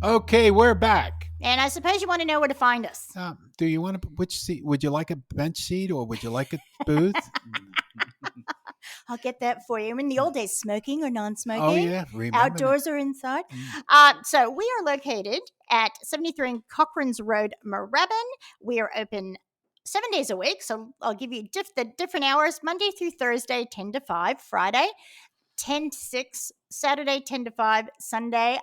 Okay, we're back. And I suppose you want to know where to find us. Do you want which seat? Would you like a bench seat or would you like a booth? I'll get that for you. In the old days, smoking or non-smoking. Oh yeah, remember Outdoors that. or inside. Mm. So we are located at 73 Cochrane's Road, Moorabbin. We are open 7 days a week. So I'll give you the different hours: Monday through Thursday, 10 to 5, Friday, 10 to 6, Saturday, 10 to 5, Sunday, 11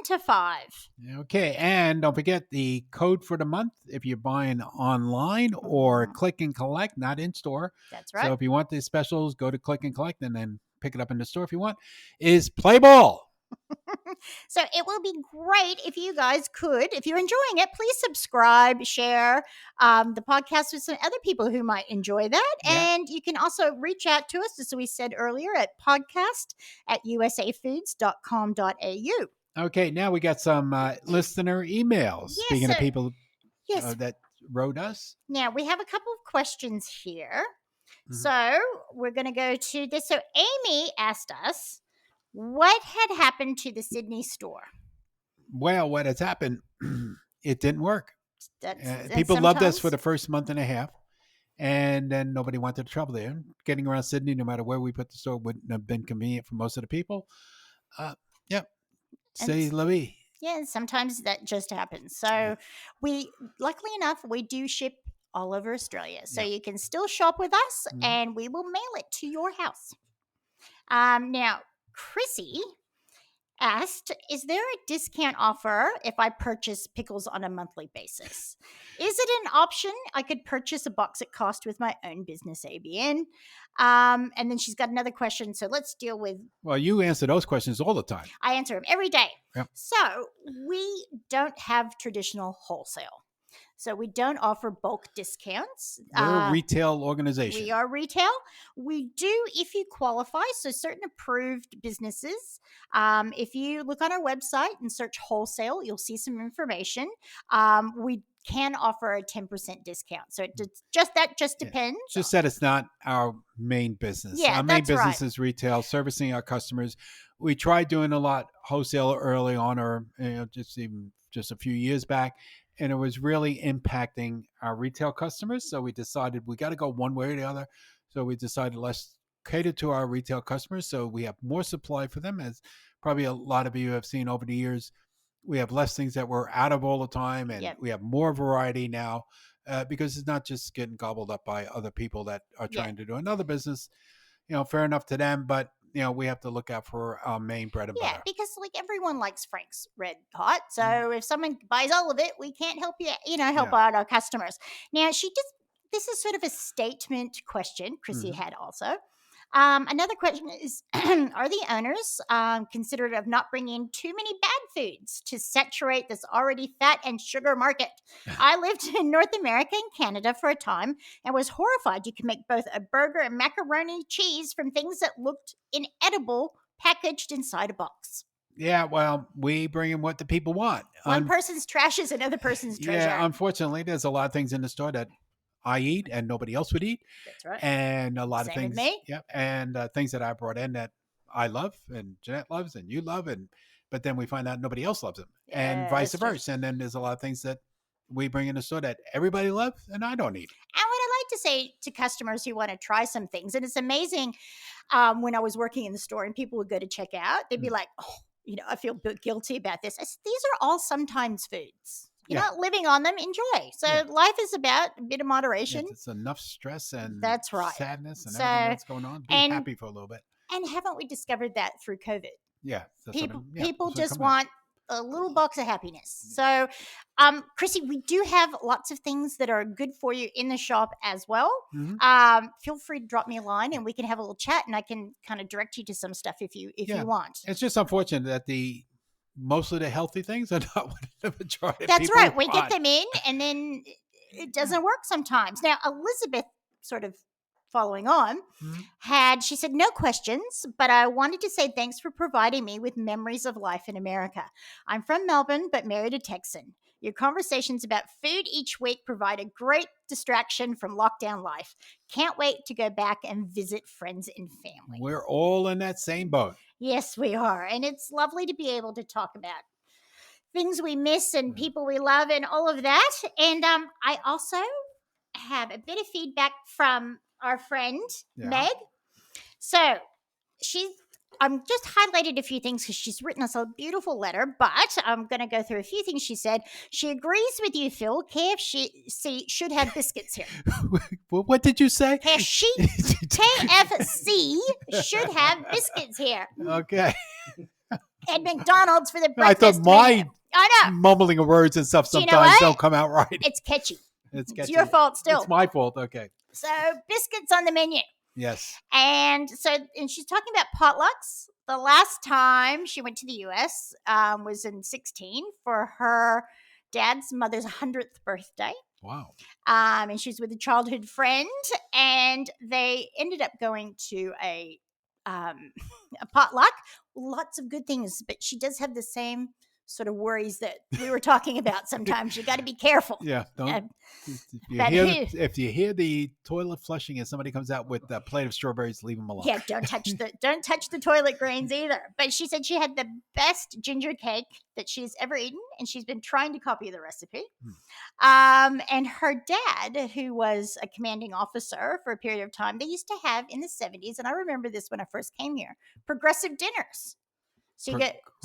to 5. Okay, and don't forget the code for the month if you're buying online or click and collect, not in store. That's right. So if you want these specials, go to click and collect and then pick it up in the store if you want. Is play ball. So it will be great if you guys could, if you're enjoying it, please subscribe, share the podcast with some other people who might enjoy that. Yeah. And you can also reach out to us, as we said earlier, at podcast@usafoods.com.au. Okay, now we got some listener emails. Yes, Speaking of people Yes. that wrote us. Now we have a couple of questions here. Mhm. So we're going to go to this. So Amy asked us, what had happened to the Sydney store? Well, what has happened, it didn't work. And People loved us for sometimes- the first month and a half, and then nobody wanted to travel there. Getting around Sydney, no matter where we put the store, wouldn't have been convenient for most of the people. Yep. C'est la vie. Yeah, sometimes that just happens. So we, luckily enough, we do ship all over Australia. So you can still shop with us and we will mail it to your house. Now, Chrissy asked, is there a discount offer if I purchase pickles on a monthly basis? Is it an option? I could purchase a box at cost with my own business ABN. And then she's got another question. So let's deal with. Well, you answer those questions all the time. I answer them every day. Yep. So we don't have traditional wholesale. So we don't offer bulk discounts. We're a retail organization. We are retail. We do, if you qualify, so certain approved businesses. If you look on our website and search wholesale, you'll see some information. We can offer a 10% discount. So it just depends. Just that it's not our main business. Yeah, our main that's business right. is retail, servicing our customers. We tried doing a lot wholesale early on, or just a few years back, and it was really impacting our retail customers. So we decided we got to go one way or the other. So we decided let's cater to our retail customers so we have more supply for them. As probably a lot of you have seen over the years, we have less things that we're out of all the time, and we have more variety now because it's not just getting gobbled up by other people that are trying to do another business. Fair enough to them, but we have to look out for our main bread and butter. Yeah, because like everyone likes Frank's Red Hot. So if someone buys all of it, we can't help help out our customers. Now, this is sort of a statement question Chrissy had also. Another question is, are the owners considerate of not bringing too many bad foods to saturate this already fat and sugar market? I lived in North America and Canada for a time and was horrified you could make both a burger and macaroni cheese from things that looked inedible packaged inside a box. Yeah, well, we bring in what the people want. One person's trash is another person's treasure. Yeah, unfortunately, there's a lot of things in the store that I eat and nobody else would eat. That's right. And a lot Same of things. with me. Yeah, and things that I brought in that I love and Jeanette loves and you love, but then we find out nobody else loves them, and vice versa. And then there's a lot of things that we bring in the store that everybody loves and I don't eat. And what I like to say to customers who want to try some things, and it's amazing when I was working in the store and people would go to check out, they'd be like, oh, I feel guilty about this. These are all sometimes foods. You're not living on them. Enjoy. So life is about a bit of moderation. It's enough stress and that's right. sadness and everything that's going on. Be happy for a little bit. And haven't we discovered that through COVID? Yeah. People just want a little box of happiness. So, Chrissy, we do have lots of things that are good for you in the shop as well. Feel free to drop me a line and we can have a little chat and I can kind of direct you to some stuff if you want. It's just unfortunate that most of the healthy things are not what the majority That's of people right. We want. get them in and then it doesn't work sometimes. Now, Elizabeth, sort of following on, she said, no questions, but I wanted to say thanks for providing me with memories of life in America. I'm from Melbourne, but married a Texan. Your conversations about food each week provide a great distraction from lockdown life. Can't wait to go back and visit friends and family. We're all in that same boat. Yes, we are. And it's lovely to be able to talk about things we miss and people we love and all of that. And I also have a bit of feedback from our friend, Meg. So I'm just highlighted a few things because she's written us a beautiful letter, but I'm going to go through a few things she said. She agrees with you, Phil. KFC should have biscuits here. What did you say? KFC should have biscuits here. Okay. And McDonald's for the I breakfast thought my menu. I know. mumbling of words and stuff Do you know sometimes what? don't come out right. It's catchy. It's your fault still. It's my fault. Okay. So biscuits on the menu. Yes. And she's talking about potlucks. The last time she went to the U.S. Was in 2016 for her dad's mother's 100th birthday. Wow. And she's with a childhood friend, and they ended up going to a potluck. Lots of good things, but she does have the same sort of worries that we were talking about sometimes. You got to be careful. Yeah. Don't. If you hear the toilet flushing and somebody comes out with a plate of strawberries, leave them alone. Yeah, don't touch the toilet grains either. But she said she had the best ginger cake that she's ever eaten, and she's been trying to copy the recipe. And her dad, who was a commanding officer for a period of time, they used to have in the 70s, and I remember this when I first came here, progressive dinners. So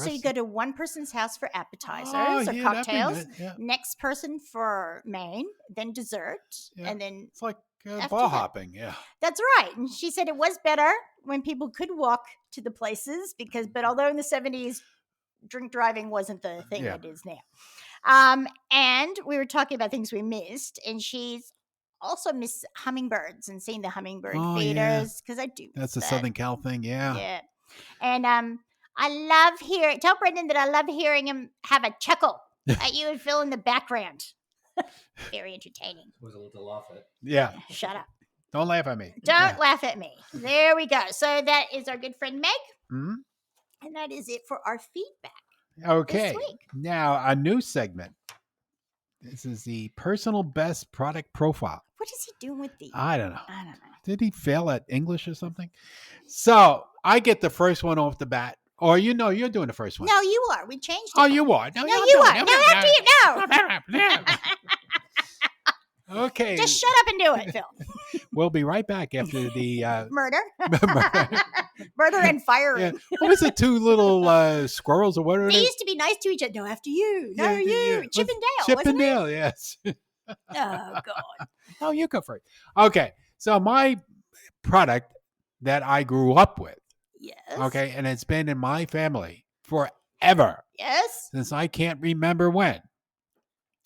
you go to one person's house for appetizers or cocktails, next person for main, then dessert, and then it's like ball hopping. Yeah, that's right. And she said it was better when people could walk to the places but although in the 70s, drink driving wasn't the thing it is now. And we were talking about things we missed, and she's also missed hummingbirds and seeing the hummingbird feeders because I do. That's a Southern Cal thing. Yeah. Yeah, and I love hearing. Tell Brendan that I love hearing him have a chuckle at you and Phil in the background. Very entertaining. Was a little to laugh at. Yeah. Shut up. Don't laugh at me. Don't laugh at me. There we go. So that is our good friend Meg. Mm-hmm. And that is it for our feedback. Okay. This week. Now, a new segment. This is the personal best product profile. What is he doing with these? I don't know. I don't know. Did he fail at English or something? So I get the first one off the bat. Or you're doing the first one. No, you are. We changed it. Oh, you are. No, you are. No, after you. No. Okay. Just shut up and do it, Phil. We'll be right back after the murder. Murder and firing. Yeah. What is it? Two little squirrels or whatever. They used to be nice to each other. No, after you. No, you. Yeah. Chip and Dale. Chip and Dale, yes. Oh, God. Oh, you go first. Okay. So my product that I grew up with. Yes. Okay. And it's been in my family forever. Yes. Since I can't remember when.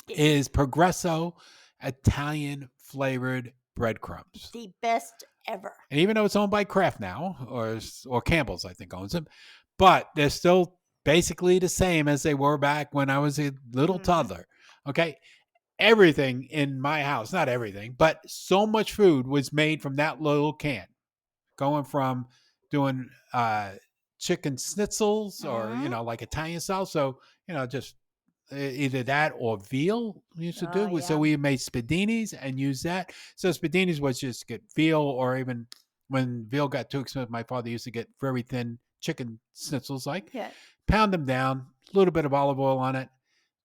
Is Progresso Italian flavored breadcrumbs. The best ever. And even though it's owned by Kraft now, or Campbell's, I think owns them, but they're still basically the same as they were back when I was a little toddler. Okay. Everything in my house, not everything, but so much food was made from that little can. Going from doing chicken schnitzels or, like Italian style. So, just either that or veal we used to do. Yeah. So we made spadinis and use that. So spadinis was just get veal, or even when veal got too expensive, my father used to get very thin chicken schnitzels, pound them down, a little bit of olive oil on it,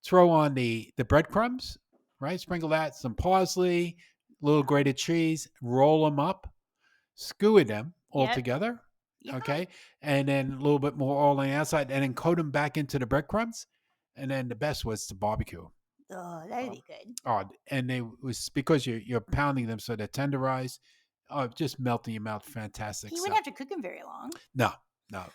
throw on the breadcrumbs, right? Sprinkle that, some parsley, a little grated cheese, roll them up, skewer them all together. Okay. And then a little bit more oil on the outside, and then coat them back into the breadcrumbs. And then the best was the barbecue. Oh, that'd be good. Oh, and it was because you're pounding them so they're tenderized. Oh, just melt in your mouth. Fantastic. You wouldn't have to cook them very long. No.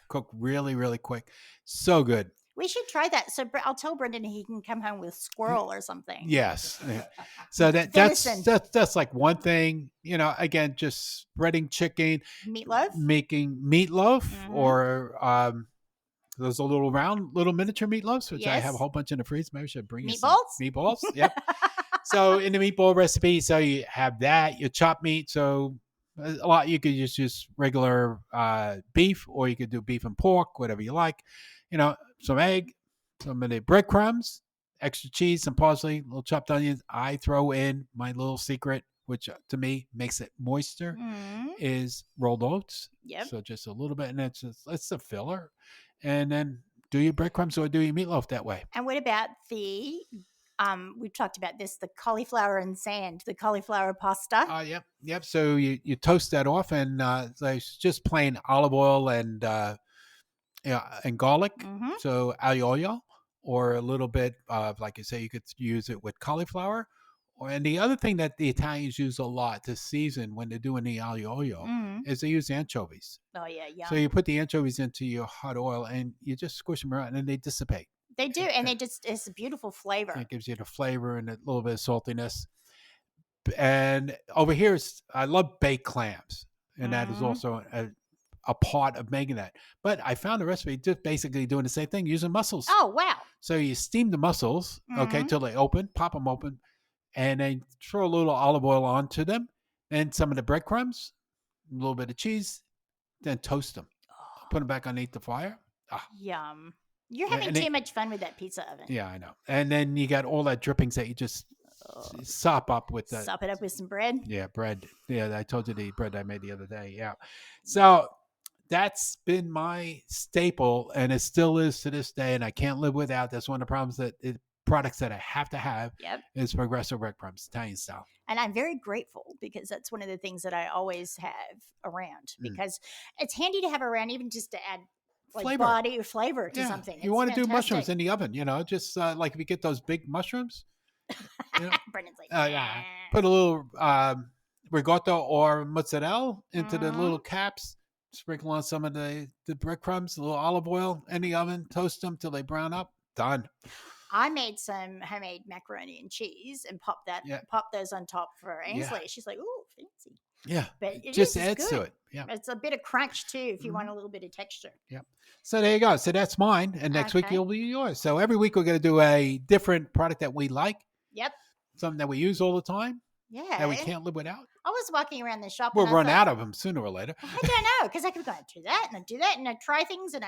Cook really, really quick. So good. We should try that. So I'll tell Brendan he can come home with squirrel or something. Yes. So that's like one thing. Again, just spreading chicken. Meatloaf. Making meatloaf or those are little miniature meatloafs, which I have a whole bunch in the freezer. Maybe I should bring you some meatballs. Yep. So in the meatball recipe, so you have that, your chopped meat. So a lot, you could just regular beef, or you could do beef and pork, whatever you like. Some egg, some of the breadcrumbs, extra cheese, some parsley, little chopped onions. I throw in my little secret, which to me makes it moister, is rolled oats. Yep. So just a little bit, and it's a filler. And then do your breadcrumbs or do your meatloaf that way. And what about the we've talked about this, the cauliflower and sand, the cauliflower pasta. Yep. So you toast that off, and there's just plain olive oil and and garlic. Mm-hmm. So aglio olio, or a little bit of, like you say, you could use it with cauliflower. And the other thing that the Italians use a lot to season when they're doing the aglio olio Mm. is they use anchovies. Oh, yeah, yum. So you put the anchovies into your hot oil and you just squish them around and they dissipate. They do, and it's a beautiful flavor. It gives you the flavor and a little bit of saltiness. And over here, I love baked clams, and that is also a part of making that. But I found the recipe just basically doing the same thing, using mussels. Oh, wow. So you steam the mussels, okay, till they open, pop them open, and then throw a little olive oil onto them, and some of the breadcrumbs, a little bit of cheese, then toast them. Put them back underneath the fire. Yum. You're having too much fun with that pizza oven. Yeah, I know. And then you got all that drippings that you just sop up with that. Sop it up with some bread. Yeah, bread. Yeah, I told you the bread I made the other day. Yeah. So that's been my staple, and it still is to this day, and I can't live without. That's one of the problems products that I have to have is Progresso breadcrumbs, Italian style. And I'm very grateful because that's one of the things that I always have around, because it's handy to have around, even just to add flavor. body or flavor to something. You want to do mushrooms in the oven, just like if you get those big mushrooms. Brendan's like, put a little ricotta or mozzarella into the little caps, sprinkle on some of the breadcrumbs, a little olive oil in the oven, toast them till they brown up. Done. I made some homemade macaroni and cheese and popped those on top for Ainsley. She's like, "Ooh, fancy." Yeah, but it just adds to it. Yeah, it's a bit of crunch too if you want a little bit of texture. Yep. So there you go. So that's mine, and next week it'll be yours. So every week we're going to do a different product that we like. Yep. Something that we use all the time. Yeah. That we can't live without. I was walking around the shop. We'll run out of them sooner or later. I don't know, because I could go do that and I do that and I try things and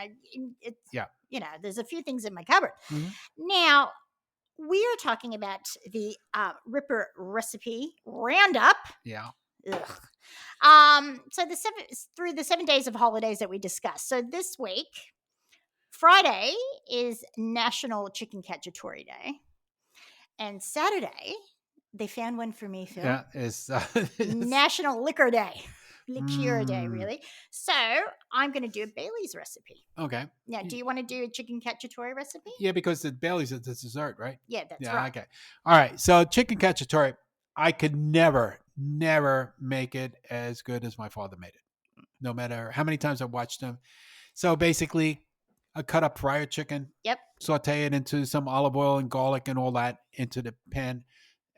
there's a few things in my cupboard. Mm-hmm. Now, we are talking about the Ripper Recipe RoundUp. Yeah. Ugh. So through the 7 days of holidays that we discussed. So this week, Friday is National Chicken Cacciatore Day, and Saturday they found one for me, Phil. Yeah, it's National Liquor Day. Liqueur Day, really. So I'm going to do a Bailey's recipe. Okay. Now, do you want to do a chicken cacciatore recipe? Yeah, because the Bailey's is the dessert, right? Yeah, that's right. Okay. All right. So chicken cacciatore, I could never make it as good as my father made it, no matter how many times I've watched him. So basically, I cut up fried chicken. Yep. Saute it into some olive oil and garlic and all that into the pan,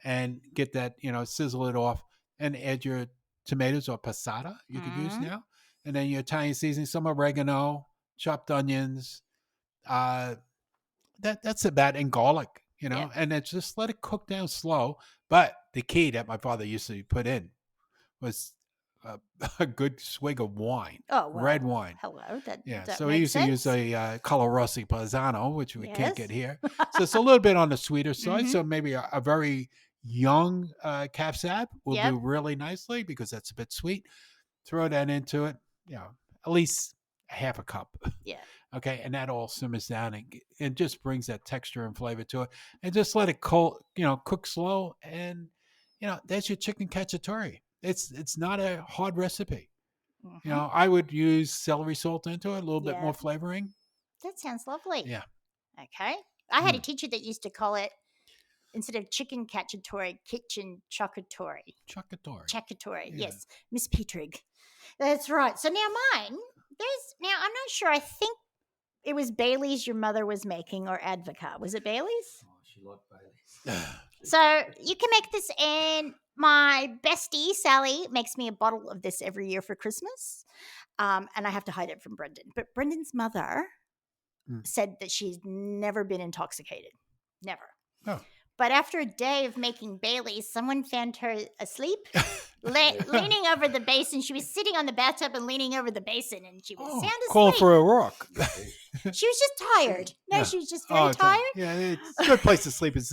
and get that, sizzle it off, and add your tomatoes or passata you could use now, and then your Italian seasoning, some oregano, chopped onions. That's about, and garlic, and then just let it cook down slow. But the key that my father used to put in was a good swig of wine. Oh, well, red wine. Hello. So he used to use a Colorossi Pisano, which we can't get here. So it's a little bit on the sweeter side. So maybe a very young calf sab will do really nicely because that's a bit sweet. Throw that into it, at least half a cup. Yeah. Okay, and that all simmers down and just brings that texture and flavor to it. And just let it cook slow, and that's your chicken cacciatore. It's not a hard recipe. I would use celery salt into it, a little bit more flavoring. That sounds lovely. Yeah. Okay. I had a teacher that used to call it, instead of chicken cacciatore, kitchen chocatori. Chocatori. Yes. Miss Petrig. That's right. So now mine, I'm not sure. I think it was Bailey's your mother was making, or Advocat. Was it Bailey's? Oh, she liked Bailey's. So you can make this, and my bestie, Sally, makes me a bottle of this every year for Christmas. And I have to hide it from Brendan. But Brendan's mother said that she's never been intoxicated. Never. Oh. But after a day of making Bailey's, someone found her asleep leaning over the basin. She was sitting on the bathtub and leaning over the basin, and she was sound asleep. Calling for a rock. She was just tired. No, Yeah. she was just very tired. Yeah, it's a good place to sleep is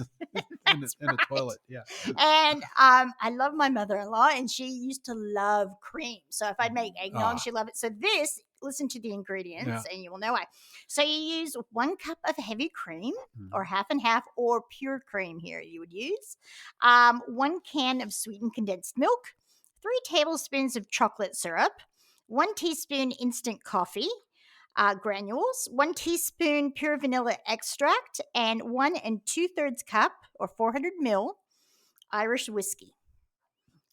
in the toilet. Yeah. And I love my mother-in-law, and she used to love cream. So if I'd make eggnog, she'd love it. So listen to the ingredients, and you will know why. So you use 1 cup of heavy cream, or half and half, or pure cream here you would use. 1 can of sweetened condensed milk, 3 tablespoons of chocolate syrup, 1 teaspoon instant coffee granules, 1 teaspoon pure vanilla extract, and 1 2/3 cup, or 400 ml, Irish whiskey.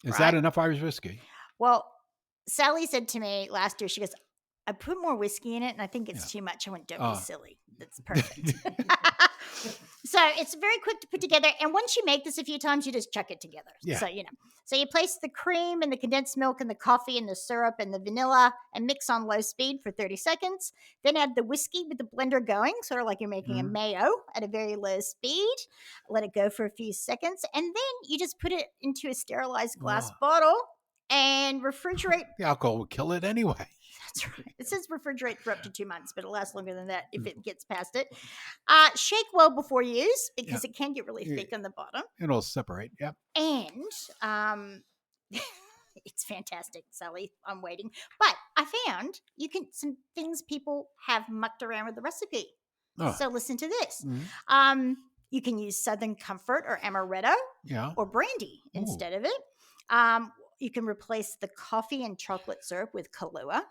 Is that enough Irish whiskey? Well, Sally said to me last year, she goes, I put more whiskey in it, and I think it's too much. I went, don't be silly. That's perfect. So it's very quick to put together. And once you make this a few times, you just chuck it together. Yeah. So, So you place the cream and the condensed milk and the coffee and the syrup and the vanilla and mix on low speed for 30 seconds. Then add the whiskey with the blender going, sort of like you're making a mayo at a very low speed. Let it go for a few seconds. And then you just put it into a sterilized glass bottle and refrigerate. The alcohol will kill it anyway. That's right. It says refrigerate for up to 2 months, but it'll last longer than that if it gets past it. Shake well before use, because it can get really thick on the bottom. It'll separate. Yep. And it's fantastic, Sally. I'm waiting. But I found some things people have mucked around with the recipe. Oh. So listen to this. You can use Southern Comfort or amaretto or brandy instead of it. You can replace the coffee and chocolate syrup with Kahlua,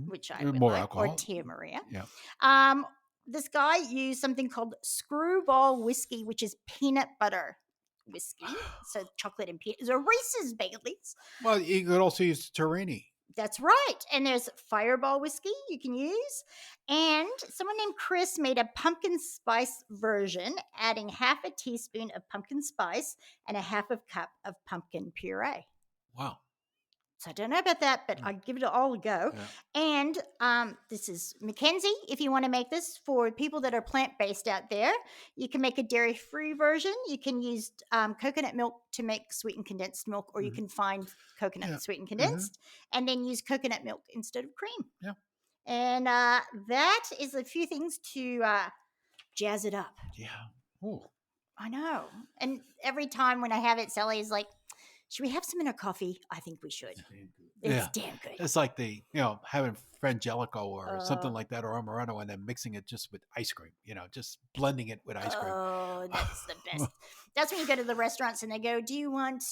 which I would more like, alcohol. or Tia Maria. Yeah. This guy used something called Screwball whiskey, which is peanut butter whiskey. So chocolate and peanut. Or Reese's Baileys. Well, you could also use Torrini. That's right. And there's Fireball whiskey you can use. And someone named Chris made a pumpkin spice version, adding half a teaspoon of pumpkin spice and a half a cup of pumpkin puree. Wow. So I don't know about that, but I'd give it all a go. Yeah. And this is Mackenzie. If you want to make this for people that are plant-based out there, you can make a dairy-free version. You can use coconut milk to make sweetened condensed milk, or you can find coconut sweetened condensed, and then use coconut milk instead of cream. Yeah. And that is a few things to jazz it up. Yeah. Ooh. I know. And every time when I have it, Sally's like, should we have some in our coffee? I think we should. It's damn good. It's like having Frangelico or something like that, or amaretto, and then mixing it just with ice cream. Just blending it with ice cream. Oh, that's the best. That's when you go to the restaurants and they go, do you want,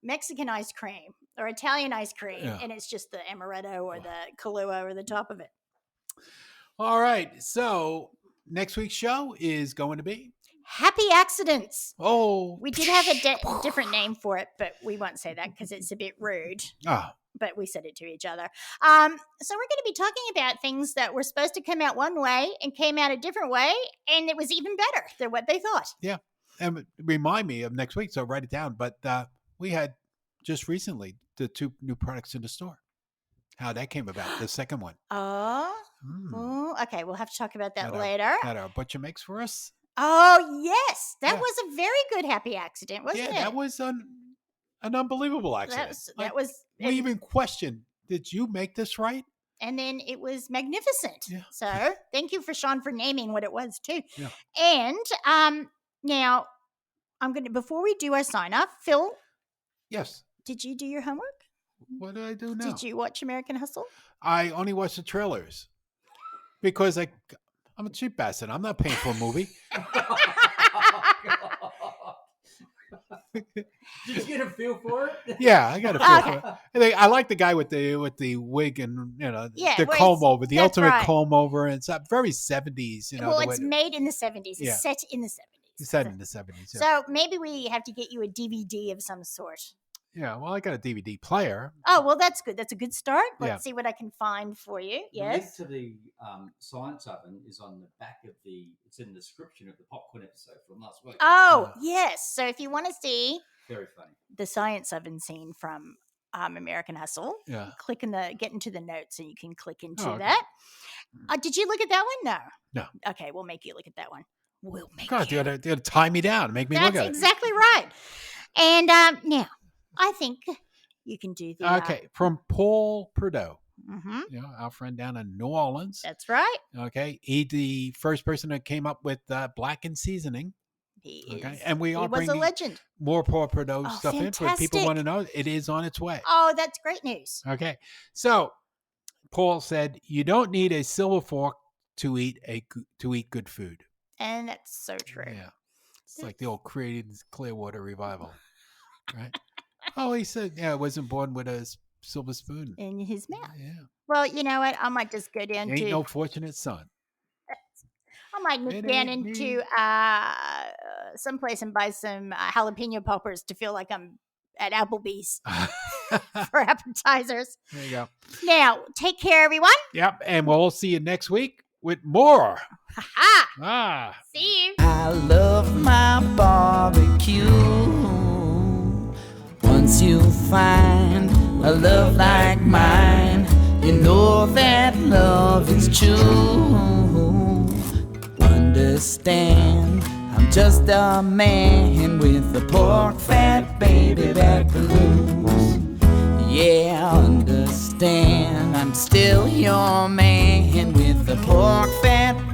Mexican ice cream or Italian ice cream? Yeah. And it's just the amaretto or the Kahlua over the top of it. All right. So next week's show is going to be Happy Accidents. Oh. We did have a different name for it, but we won't say that because it's a bit rude. But we said it to each other. So we're going to be talking about things that were supposed to come out one way and came out a different way, and it was even better than what they thought. Yeah. And remind me of next week, so write it down. But we had just recently the 2 new products in the store. How that came about, the second one. Okay. We'll have to talk about that later. That our butcher makes for us. Oh, yes. That was a very good happy accident, wasn't it? Yeah, that was an unbelievable accident. We even questioned, did you make this right? And then it was magnificent. Yeah. So thank you for Sean for naming what it was too. Yeah. And now before we do our sign off, Phil. Yes. Did you do your homework? What do I do now? Did you watch American Hustle? I only watched the trailers because I'm a cheap bastard. I'm not paying for a movie. Did you get a feel for it? Yeah, I got a feel for it. I like the guy with the wig and the comb over, the ultimate comb over, and it's very 70s. Well, it's made in the 70s. It's set in the 70s. It's set in the 70s. Yeah. So maybe we have to get you a DVD of some sort. Yeah, well, I got a DVD player. Oh, well, that's good. That's a good start. Let's see what I can find for you. Yes. The link to the science oven is on the back of it's in the description of the popcorn episode from last week. Oh, yes. So if you want to see very funny the science oven scene from American Hustle, get into the notes and you can click into that. Did you look at that one? No. Okay, we'll make you look at that one. We'll make you. You got to tie me down, make me look at it. That's exactly right. And now, I think you can do the. Okay, from Paul Prideaux, Mhm. our friend down in New Orleans. That's right. Okay, he's the first person that came up with blackened seasoning. He and we are was a bringing legend. more Paul Prideaux stuff in for people fantastic. want to know. It is on its way. Oh, that's great news. Okay, so Paul said you don't need a silver fork to eat good food. And that's so true. Yeah, it's like the old Creedence Clearwater Revival, right? Oh, he said, it wasn't born with a silver spoon in his mouth. Yeah, Well, you know what? I might just go down ain't to. no fortunate son. I might nip It down ain't me. into someplace and buy some jalapeno poppers to feel like I'm at Applebee's for appetizers. There you go. Now, take care, everyone. Yep, and we'll see you next week with more. Ha-ha. See you. I love my barbecue. Once you find a love like mine, you know that love is true. Understand, I'm just a man with a pork fat baby back blues. Yeah, understand, I'm still your man with a pork fat